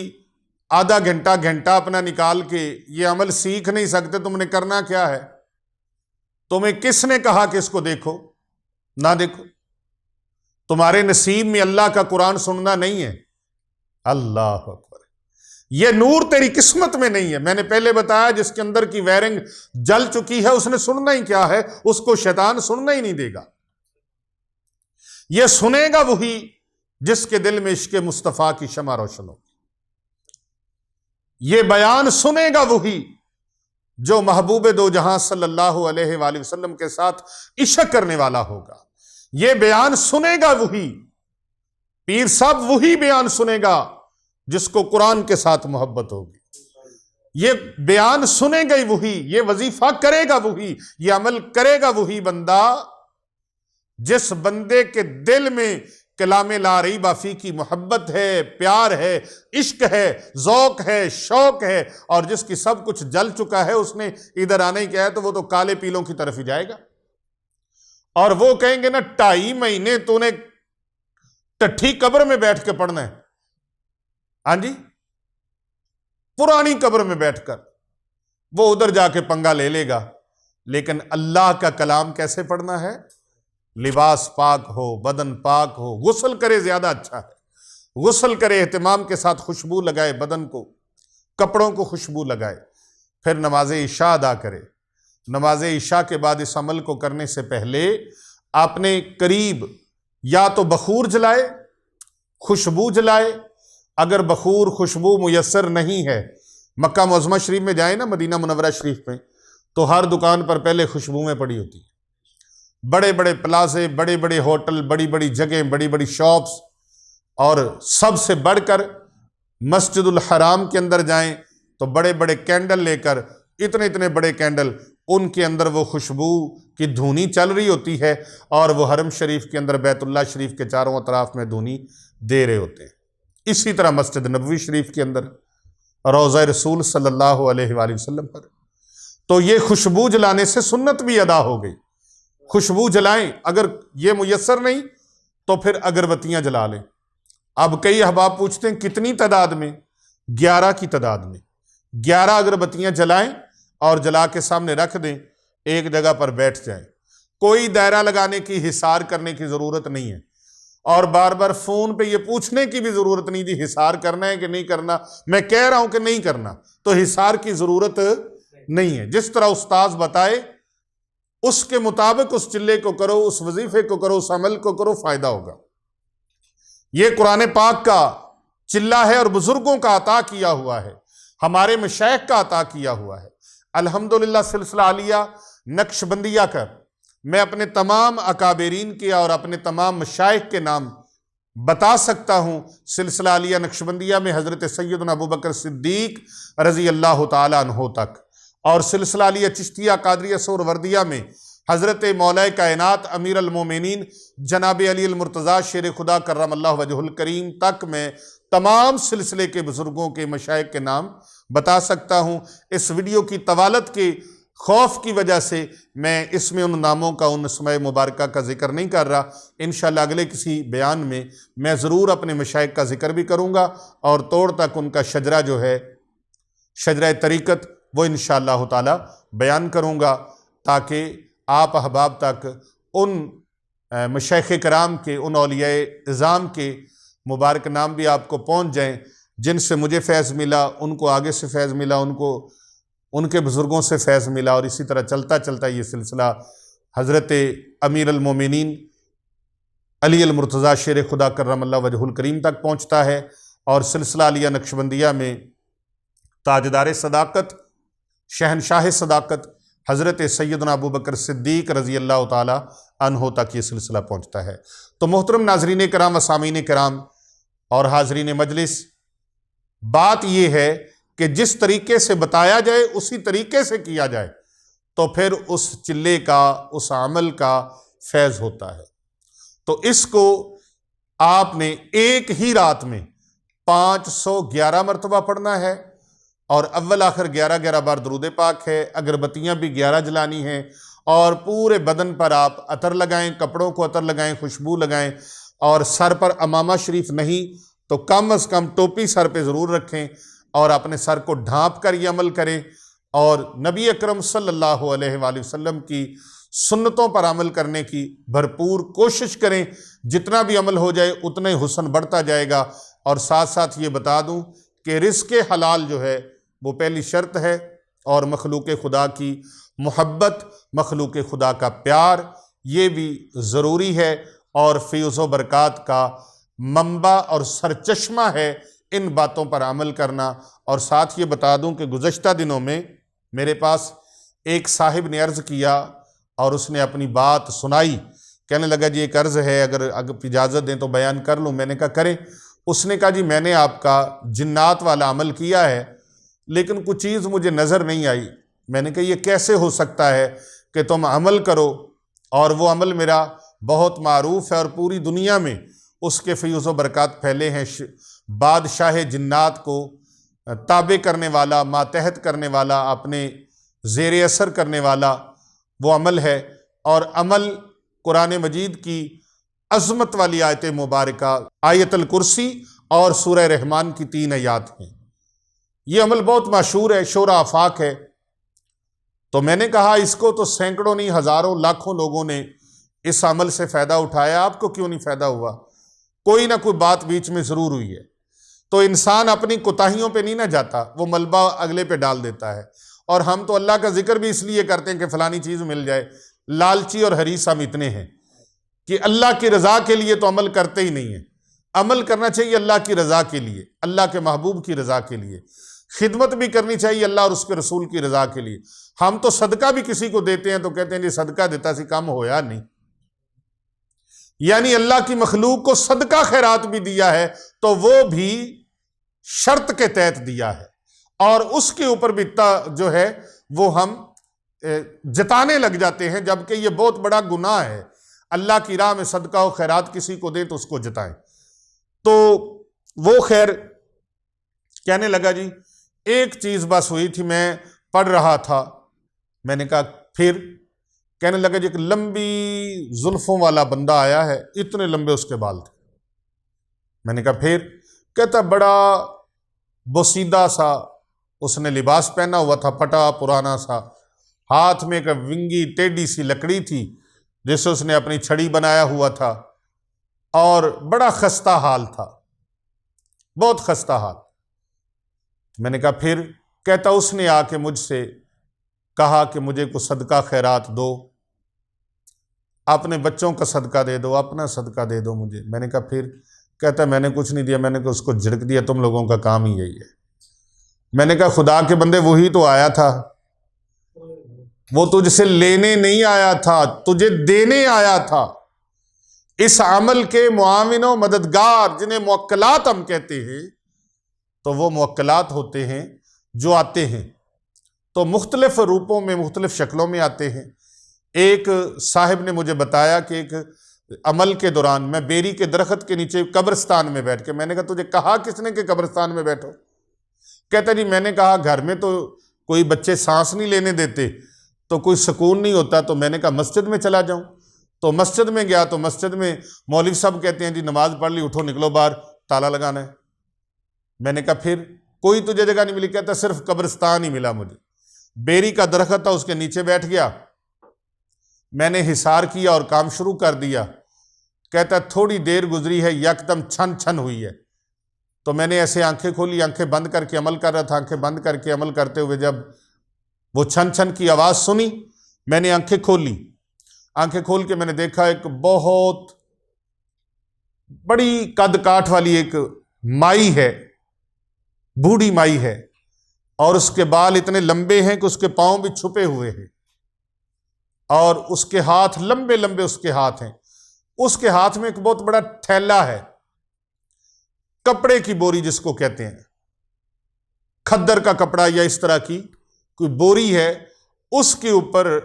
آدھا گھنٹہ اپنا نکال کے یہ عمل سیکھ نہیں سکتے، تم نے کرنا کیا ہے؟ تمہیں کس نے کہا کہ اس کو دیکھو؟ نہ دیکھو، تمہارے نصیب میں اللہ کا قرآن سننا نہیں ہے۔ اللہ اکبر، یہ نور تیری قسمت میں نہیں ہے۔ میں نے پہلے بتایا، جس کے اندر کی وائرنگ جل چکی ہے اس نے سننا ہی کیا ہے؟ اس کو شیطان سننا ہی نہیں دے گا۔ یہ سنے گا وہی جس کے دل میں عشق مصطفیٰ کی شمع روشن ہو۔ یہ بیان سنے گا وہی جو محبوب دو جہاں صلی اللہ علیہ وآلہ وسلم کے ساتھ عشق کرنے والا ہوگا۔ یہ بیان سنے گا وہی، پیر صاحب وہی بیان سنے گا جس کو قرآن کے ساتھ محبت ہوگی۔ یہ بیان سنے گا وہی، یہ وظیفہ کرے گا وہی، یہ عمل کرے گا وہی بندہ جس بندے کے دل میں کلام لا ریب فیہ کی محبت ہے، پیار ہے، عشق ہے، ذوق ہے، شوق ہے، اور جس کی سب کچھ جل چکا ہے، اس نے ادھر آنے ہی کیا ہے تو وہ تو کالے پیلوں کی طرف ہی جائے گا۔ اور وہ کہیں گے نا 2.5 مہینے تو نے ٹٹھی قبر میں بیٹھ کے پڑھنا ہے، ہاں جی، پرانی قبر میں بیٹھ کر وہ ادھر جا کے پنگا لے لے گا۔ لیکن اللہ کا کلام کیسے پڑھنا ہے؟ لباس پاک ہو، بدن پاک ہو، غسل کرے زیادہ اچھا ہے، غسل کرے، اہتمام کے ساتھ خوشبو لگائے، بدن کو، کپڑوں کو خوشبو لگائے، پھر نماز عشاء ادا کرے۔ نماز عشاء کے بعد اس عمل کو کرنے سے پہلے آپ نے قریب یا تو بخور جلائے، خوشبو جلائے۔ اگر بخور خوشبو میسر نہیں ہے، مکہ معظمہ شریف میں جائیں نا، مدینہ منورہ شریف میں، تو ہر دکان پر پہلے خوشبوئیں پڑی ہوتی ہیں۔ بڑے بڑے پلازے، بڑے بڑے ہوٹل، بڑی بڑی جگہیں، بڑی بڑی شاپس، اور سب سے بڑھ کر مسجد الحرام کے اندر جائیں تو بڑے بڑے کینڈل لے کر، اتنے بڑے کینڈل، ان کے اندر وہ خوشبو کی دھونی چل رہی ہوتی ہے، اور وہ حرم شریف کے اندر بیت اللہ شریف کے چاروں اطراف میں دھونی دے رہے ہوتے ہیں۔ اسی طرح مسجد نبوی شریف کے اندر، روضہ رسول صلی اللہ علیہ وآلہ وسلم پر، تو یہ خوشبو جلانے سے سنت بھی ادا ہو گئی۔ خوشبو جلائیں، اگر یہ میسر نہیں تو پھر اگربتیاں جلا لیں۔ اب کئی احباب پوچھتے ہیں کتنی تعداد میں؟ 11 کی تعداد میں 11 اگربتیاں جلائیں اور جلا کے سامنے رکھ دیں، ایک جگہ پر بیٹھ جائیں۔ کوئی دائرہ لگانے کی، حصار کرنے کی ضرورت نہیں ہے، اور بار بار فون پہ یہ پوچھنے کی بھی ضرورت نہیں جی حصار کرنا ہے کہ نہیں کرنا۔ میں کہہ رہا ہوں کہ نہیں کرنا تو حصار کی ضرورت نہیں ہے۔ جس طرح استاذ بتائے اس کے مطابق اس چلے کو کرو، اس وظیفے کو کرو، اس عمل کو کرو، فائدہ ہوگا۔ یہ قرآن پاک کا چلہ ہے اور بزرگوں کا عطا کیا ہوا ہے، ہمارے مشائخ کا عطا کیا ہوا ہے۔ الحمدللہ سلسلہ عالیہ نقشبندیہ کا میں اپنے تمام اکابرین کے اور اپنے تمام مشائخ کے نام بتا سکتا ہوں۔ سلسلہ عالیہ نقشبندیہ میں حضرت سیدنا ابوبکر صدیق رضی اللہ تعالیٰ عنہ تک، اور سلسلہ عالیہ چشتیہ قادریہ سہروردیہ میں حضرت مولا کائنات امیر المومنین جناب علی المرتضیٰ شیر خدا کرم اللہ وجہ الکریم تک میں تمام سلسلے کے بزرگوں کے مشائخ کے نام بتا سکتا ہوں۔ اس ویڈیو کی طوالت کے خوف کی وجہ سے میں اس میں ان ناموں کا، ان اسماء مبارکہ کا ذکر نہیں کر رہا۔ انشاءاللہ اگلے کسی بیان میں میں ضرور اپنے مشائخ کا ذکر بھی کروں گا، اور توڑ تک ان کا شجرہ جو ہے، شجرہ طریقت، وہ انشاءاللہ تعالی بیان کروں گا، تاکہ آپ احباب تک ان مشائخ کرام کے، ان اولیاء اعظام کے مبارک نام بھی آپ کو پہنچ جائیں، جن سے مجھے فیض ملا، ان کو آگے سے فیض ملا، ان کو ان کے بزرگوں سے فیض ملا، اور اسی طرح چلتا چلتا یہ سلسلہ حضرت امیر المومنین علی المرتضیٰ شیر خدا کرم اللہ وجہ الکریم تک پہنچتا ہے۔ اور سلسلہ عالیہ نقشبندیہ میں تاجدار صداقت، شہنشاہ صداقت حضرت سیدنا ابوبکر صدیق رضی اللہ تعالی عنہ تک یہ سلسلہ پہنچتا ہے۔ تو محترم ناظرین کرام، سامعین کرام اور حاضرین مجلس، بات یہ ہے کہ جس طریقے سے بتایا جائے اسی طریقے سے کیا جائے تو پھر اس چلے کا، اس عمل کا فیض ہوتا ہے۔ تو اس کو آپ نے ایک ہی رات میں 511 مرتبہ پڑھنا ہے، اور اول آخر 11 بار درود پاک ہے، اگربتیاں بھی 11 جلانی ہیں، اور پورے بدن پر آپ عطر لگائیں، کپڑوں کو عطر لگائیں، خوشبو لگائیں، اور سر پر امامہ شریف نہیں تو کم از کم ٹوپی سر پہ ضرور رکھیں، اور اپنے سر کو ڈھانپ کر یہ عمل کریں، اور نبی اکرم صلی اللہ علیہ وآلہ وسلم کی سنتوں پر عمل کرنے کی بھرپور کوشش کریں۔ جتنا بھی عمل ہو جائے اتنا ہی حسن بڑھتا جائے گا۔ اور ساتھ ساتھ یہ بتا دوں کہ رزق حلال جو ہے وہ پہلی شرط ہے، اور مخلوق خدا کی محبت، مخلوق خدا کا پیار، یہ بھی ضروری ہے، اور فیض و برکات کا منبع اور سرچشمہ ہے ان باتوں پر عمل کرنا۔ اور ساتھ یہ بتا دوں کہ گزشتہ دنوں میں میرے پاس ایک صاحب نے عرض کیا، اور اس نے اپنی بات سنائی، کہنے لگا جی ایک عرض ہے، اگر اجازت دیں تو بیان کر لوں۔ میں نے کہا کریں۔ اس نے کہا جی میں نے آپ کا جنات والا عمل کیا ہے، لیکن کچھ چیز مجھے نظر نہیں آئی۔ میں نے کہا یہ کیسے ہو سکتا ہے کہ تم عمل کرو اور وہ عمل میرا بہت معروف ہے اور پوری دنیا میں اس کے فیض و برکات پھیلے ہیں، بادشاہ جنات کو تابع کرنے والا، ماتحت کرنے والا، اپنے زیر اثر کرنے والا وہ عمل ہے، اور عمل قرآن مجید کی عظمت والی آیت مبارکہ آیت الکرسی اور سورہ رحمان کی 3 آیات ہیں۔ یہ عمل بہت مشہور ہے، شورى آفاق ہے۔ تو میں نے کہا اس کو تو سینکڑوں نہیں، ہزاروں، لاکھوں لوگوں نے اس عمل سے فائدہ اٹھایا، آپ کو کیوں نہیں فائدہ ہوا؟ کوئی نہ کوئی بات بیچ میں ضرور ہوئی ہے۔ تو انسان اپنی کوتاہیوں پہ نہیں نہ جاتا، وہ ملبہ اگلے پہ ڈال دیتا ہے۔ اور ہم تو اللہ کا ذکر بھی اس لیے کرتے ہیں کہ فلانی چیز مل جائے۔ لالچی اور حریص ہم اتنے ہیں کہ اللہ کی رضا کے لیے تو عمل کرتے ہی نہیں ہیں۔ عمل کرنا چاہیے اللہ کی رضا کے لیے، اللہ کے محبوب کی رضا کے لیے۔ خدمت بھی کرنی چاہیے اللہ اور اس کے رسول کی رضا کے لیے۔ ہم تو صدقہ بھی کسی کو دیتے ہیں تو کہتے ہیں جی صدقہ دیتا سی کم ہویا نہیں، یعنی اللہ کی مخلوق کو صدقہ خیرات بھی دیا ہے تو وہ بھی شرط کے تحت دیا ہے، اور اس کے اوپر بھی جو ہے وہ ہم جتانے لگ جاتے ہیں، جبکہ یہ بہت بڑا گناہ ہے۔ اللہ کی راہ میں صدقہ و خیرات کسی کو دیں تو اس کو جتائیں۔ تو وہ خیر کہنے لگا جی ایک چیز بس ہوئی تھی، میں پڑھ رہا تھا۔ میں نے کہا پھر؟ کہنے لگا جی ایک لمبی زلفوں والا بندہ آیا ہے، اتنے لمبے اس کے بال تھے۔ میں نے کہا پھر؟ کہتا بڑا بوسیدہ سا اس نے لباس پہنا ہوا تھا، پھٹا پرانا سا، ہاتھ میں ایک ونگی ٹیڈی سی لکڑی تھی جس سے اس نے اپنی چھڑی بنایا ہوا تھا، اور بڑا خستہ حال تھا، بہت خستہ حال۔ میں نے کہا پھر؟ کہتا اس نے آ کے مجھ سے کہا کہ مجھے کو صدقہ خیرات دو، اپنے بچوں کا صدقہ دے دو، اپنا صدقہ دے دو مجھے۔ میں نے کہا پھر؟ کہتا میں نے کچھ نہیں دیا، میں نے کہا اس کو جھڑک دیا، تم لوگوں کا کام ہی یہی ہے۔ میں نے کہا خدا کے بندے وہی تو آیا تھا، وہ تجھ سے لینے نہیں آیا تھا، تجھے دینے آیا تھا۔ اس عمل کے معاون و مددگار جنہیں موکلات ہم کہتے ہیں، تو وہ موکلات ہوتے ہیں جو آتے ہیں تو مختلف روپوں میں، مختلف شکلوں میں آتے ہیں۔ ایک صاحب نے مجھے بتایا کہ ایک عمل کے دوران میں بیری کے درخت کے نیچے قبرستان میں بیٹھ کے، میں نے کہا تجھے کہا کس نے کہ قبرستان میں بیٹھو؟ کہتا جی میں نے کہا گھر میں تو کوئی بچے سانس نہیں لینے دیتے تو کوئی سکون نہیں ہوتا، تو میں نے کہا مسجد میں چلا جاؤں۔ تو مسجد میں گیا تو مسجد میں مولوی صاحب کہتے ہیں جی نماز پڑھ لی، اٹھو نکلو باہر، تالا لگانا ہے۔ میں نے کہا پھر؟ کوئی تجھے جگہ نہیں ملی؟ کہتا صرف قبرستان ہی ملا مجھے۔ بیری کا درخت تھا، اس کے نیچے بیٹھ گیا، میں نے حصار کیا اور کام شروع کر دیا۔ کہتا تھوڑی دیر گزری ہے، یکدم چھن چھن ہوئی ہے، تو میں نے ایسے آنکھیں کھولی، آنکھیں بند کر کے عمل کر رہا تھا، آنکھیں بند کر کے عمل کرتے ہوئے جب وہ چھن چھن کی آواز سنی، میں نے آنکھیں کھولی، آنکھیں کھول کے میں نے دیکھا ایک بہت بڑی قد کاٹھ والی ایک مائی ہے، بوڑھی مائی ہے، اور اس کے بال اتنے لمبے ہیں کہ اس کے پاؤں بھی چھپے ہوئے ہیں، اور اس کے ہاتھ لمبے لمبے اس کے ہاتھ ہیں۔ اس کے ہاتھ میں ایک بہت بڑا تھیلا ہے، کپڑے کی بوری جس کو کہتے ہیں، کھدر کا کپڑا یا اس طرح کی کوئی بوری ہے، اس کے اوپر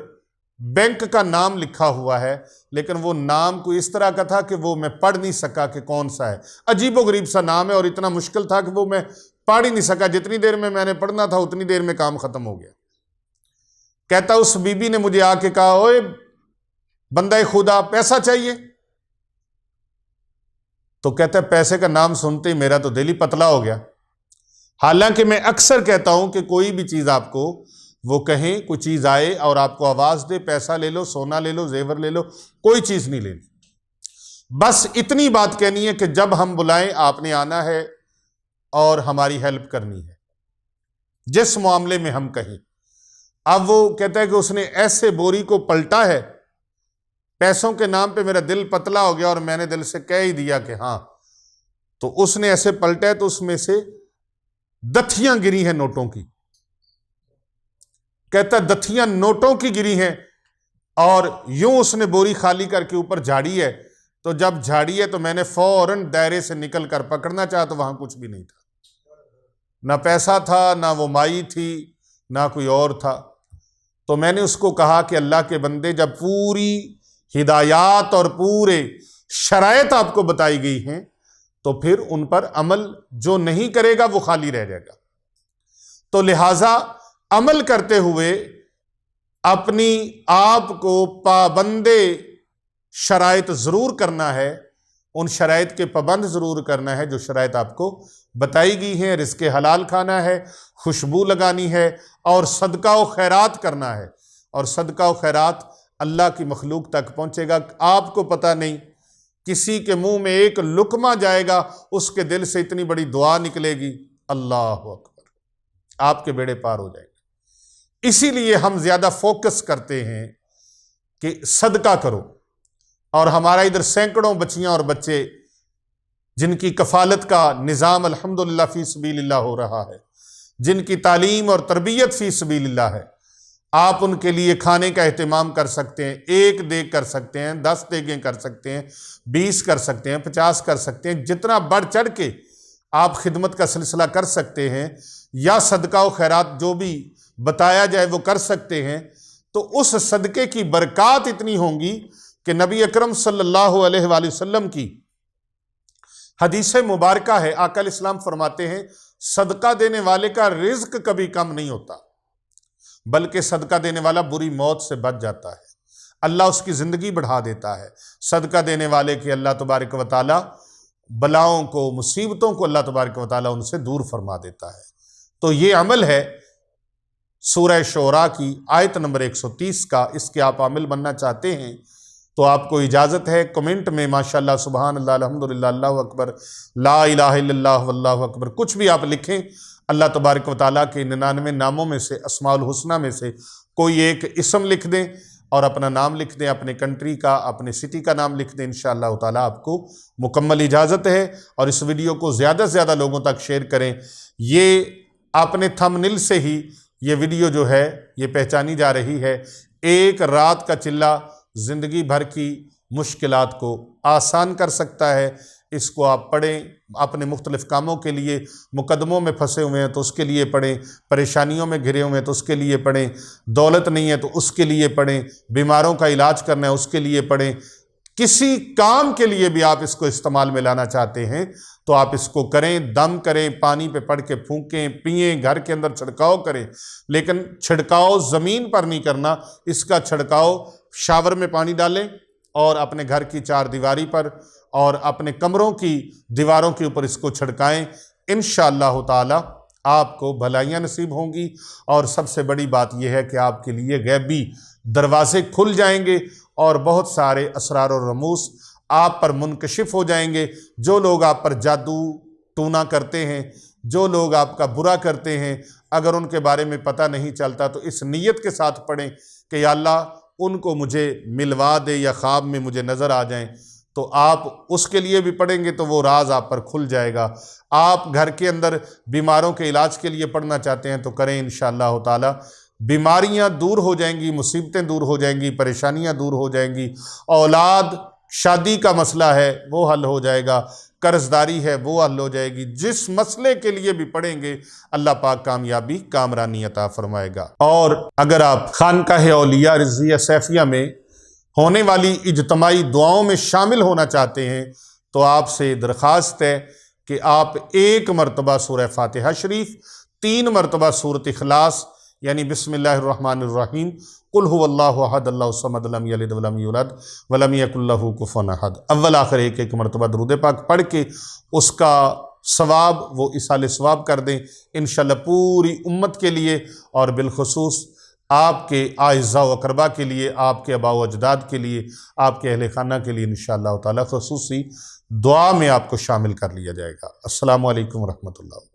بینک کا نام لکھا ہوا ہے، لیکن وہ نام کوئی اس طرح کا تھا کہ وہ میں پڑھ نہیں سکا کہ کون سا ہے، عجیب و غریب سا نام ہے، اور اتنا مشکل تھا کہ وہ میں پڑھ ہی نہیں سکا، جتنی دیر میں نے پڑھنا تھا اتنی دیر میں کام ختم ہو گیا۔ کہتا اس بی بی نے مجھے آ کے کہا اوے بندہ خدا پیسہ چاہیے؟ تو کہتا ہے پیسے کا نام سنتے ہی میرا تو دل ہی پتلا ہو گیا۔ حالانکہ میں اکثر کہتا ہوں کہ کوئی بھی چیز آپ کو وہ کہیں، کوئی چیز آئے اور آپ کو آواز دے پیسہ لے لو، سونا لے لو، زیور لے لو، کوئی چیز نہیں لینی، بس اتنی بات کہنی ہے کہ جب ہم بلائیں آپ نے آنا ہے اور ہماری ہیلپ کرنی ہے، جس معاملے میں ہم کہیں۔ اب وہ کہتا ہے کہ اس نے ایسے بوری کو پلٹا ہے، پیسوں کے نام پہ میرا دل پتلا ہو گیا اور میں نے دل سے کہہ ہی دیا کہ ہاں، تو اس نے ایسے پلٹا ہے تو اس میں سے دتھیاں گری ہیں نوٹوں کی۔ کہتا ہے دتھیاں نوٹوں کی گری ہیں، اور یوں اس نے بوری خالی کر کے اوپر جھاڑی ہے، تو جب جھاڑی ہے تو میں نے فوراً دائرے سے نکل کر پکڑنا چاہا تو وہاں کچھ بھی نہیں تھا، نہ پیسہ تھا، نہ وہ مائی تھی، نہ کوئی اور تھا۔ تو میں نے اس کو کہا کہ اللہ کے بندے جب پوری ہدایات اور پورے شرائط آپ کو بتائی گئی ہیں تو پھر ان پر عمل جو نہیں کرے گا وہ خالی رہ جائے گا، تو لہٰذا عمل کرتے ہوئے اپنی آپ کو پابندے شرائط ضرور کرنا ہے، ان شرائط کے پابند ضرور کرنا ہے جو شرائط آپ کو بتائی گئی ہیں۔ رزق حلال کھانا ہے، خوشبو لگانی ہے، اور صدقہ و خیرات کرنا ہے، اور صدقہ و خیرات اللہ کی مخلوق تک پہنچے گا۔ آپ کو پتہ نہیں، کسی کے منہ میں ایک لقمہ جائے گا، اس کے دل سے اتنی بڑی دعا نکلے گی، اللہ اکبر، آپ کے بیڑے پار ہو جائیں گے۔ اسی لیے ہم زیادہ فوکس کرتے ہیں کہ صدقہ کرو، اور ہمارا ادھر سینکڑوں بچیاں اور بچے جن کی کفالت کا نظام الحمدللہ فی سبیل اللہ ہو رہا ہے، جن کی تعلیم اور تربیت فی سبیل اللہ ہے، آپ ان کے لیے کھانے کا اہتمام کر سکتے ہیں، 1 دیگ کر سکتے ہیں، 10 دیگیں کر سکتے ہیں، 20 کر سکتے ہیں، 50 کر سکتے ہیں، جتنا بڑھ چڑھ کے آپ خدمت کا سلسلہ کر سکتے ہیں یا صدقہ و خیرات جو بھی بتایا جائے وہ کر سکتے ہیں، تو اس صدقے کی برکات اتنی ہوں گی کہ نبی اکرم صلی اللہ علیہ وآلہ وسلم کی حدیث مبارکہ ہے، آقا علیہ السلام فرماتے ہیں صدقہ دینے والے کا رزق کبھی کم نہیں ہوتا، بلکہ صدقہ دینے والا بری موت سے بچ جاتا ہے، اللہ اس کی زندگی بڑھا دیتا ہے۔ صدقہ دینے والے کی اللہ تبارک و تعالی بلاؤں کو، مصیبتوں کو اللہ تبارک و تعالی ان سے دور فرما دیتا ہے۔ تو یہ عمل ہے سورہ شعراء کی آیت نمبر 130 کا، اس کے آپ عامل بننا چاہتے ہیں تو آپ کو اجازت ہے کمنٹ میں ماشاءاللہ، سبحان اللہ، الحمدللہ، اللہ اکبر، لا الہ الا اللہ واللہ اکبر، کچھ بھی آپ لکھیں۔ اللہ تبارک و تعالیٰ کے 99 ناموں میں سے، اسماء الحسنہ میں سے کوئی ایک اسم لکھ دیں اور اپنا نام لکھ دیں، اپنے کنٹری کا، اپنے سٹی کا نام لکھ دیں، انشاءاللہ تعالیٰ آپ کو مکمل اجازت ہے۔ اور اس ویڈیو کو زیادہ سے زیادہ لوگوں تک شیئر کریں۔ یہ اپنے تھمبنیل سے ہی یہ ویڈیو جو ہے یہ پہچانی جا رہی ہے۔ ایک رات کا چلہ زندگی بھر کی مشکلات کو آسان کر سکتا ہے۔ اس کو آپ پڑھیں، اپنے مختلف کاموں کے لیے، مقدموں میں پھنسے ہوئے ہیں تو اس کے لیے پڑھیں، پریشانیوں میں گھرے ہوئے ہیں تو اس کے لیے پڑھیں، دولت نہیں ہے تو اس کے لیے پڑھیں، بیماروں کا علاج کرنا ہے اس کے لیے پڑھیں، کسی کام کے لیے بھی آپ اس کو استعمال میں لانا چاہتے ہیں تو آپ اس کو کریں، دم کریں، پانی پہ پڑھ کے پھونکیں، پئیں، گھر کے اندر چھڑکاؤ کریں، لیکن چھڑکاؤ زمین پر نہیں کرنا، اس کا چھڑکاؤ شاور میں پانی ڈالیں اور اپنے گھر کی 4 دیواری پر اور اپنے کمروں کی دیواروں کے اوپر اس کو چھڑکائیں۔ انشاءاللہ تعالی آپ کو بھلائیاں نصیب ہوں گی، اور سب سے بڑی بات یہ ہے کہ آپ کے لیے غیبی دروازے کھل جائیں گے اور بہت سارے اسرار و رموز آپ پر منکشف ہو جائیں گے۔ جو لوگ آپ پر جادو ٹونا کرتے ہیں، جو لوگ آپ کا برا کرتے ہیں، اگر ان کے بارے میں پتہ نہیں چلتا تو اس نیت کے ساتھ پڑھیں کہ یا اللہ ان کو مجھے ملوا دے یا خواب میں مجھے نظر آ جائیں، تو آپ اس کے لیے بھی پڑھیں گے تو وہ راز آپ پر کھل جائے گا۔ آپ گھر کے اندر بیماروں کے علاج کے لیے پڑھنا چاہتے ہیں تو کریں، انشاءاللہ تعالی بیماریاں دور ہو جائیں گی، مصیبتیں دور ہو جائیں گی، پریشانیاں دور ہو جائیں گی، اولاد شادی کا مسئلہ ہے وہ حل ہو جائے گا، قرض داری ہے وہ حل ہو جائے گی، جس مسئلے کے لیے بھی پڑھیں گے اللہ پاک کامیابی کامرانی عطا فرمائے گا۔ اور اگر آپ خانقاہ اولیاء رضویہ سیفیہ میں ہونے والی اجتماعی دعاؤں میں شامل ہونا چاہتے ہیں تو آپ سے درخواست ہے کہ آپ 1 مرتبہ سورہ فاتحہ شریف، 3 مرتبہ سورۃ اخلاص یعنی بسم اللہ الرحمن الرحیم، قل هو اللہ احد اللہ الصمد لم یلد ولم یولد ولم یکن لہ کفوا احد، اول آخر 1 مرتبہ درود پاک پڑھ کے اس کا ثواب وہ اصال ثواب کر دیں، انشاءاللہ پوری امت کے لیے اور بالخصوص آپ کے اعزاء و اقرباء کے لیے، آپ کے آباء و اجداد کے لیے، آپ کے اہل خانہ کے لیے انشاءاللہ تعالی خصوصی دعا میں آپ کو شامل کر لیا جائے گا۔ السلام علیکم ورحمۃ اللہ۔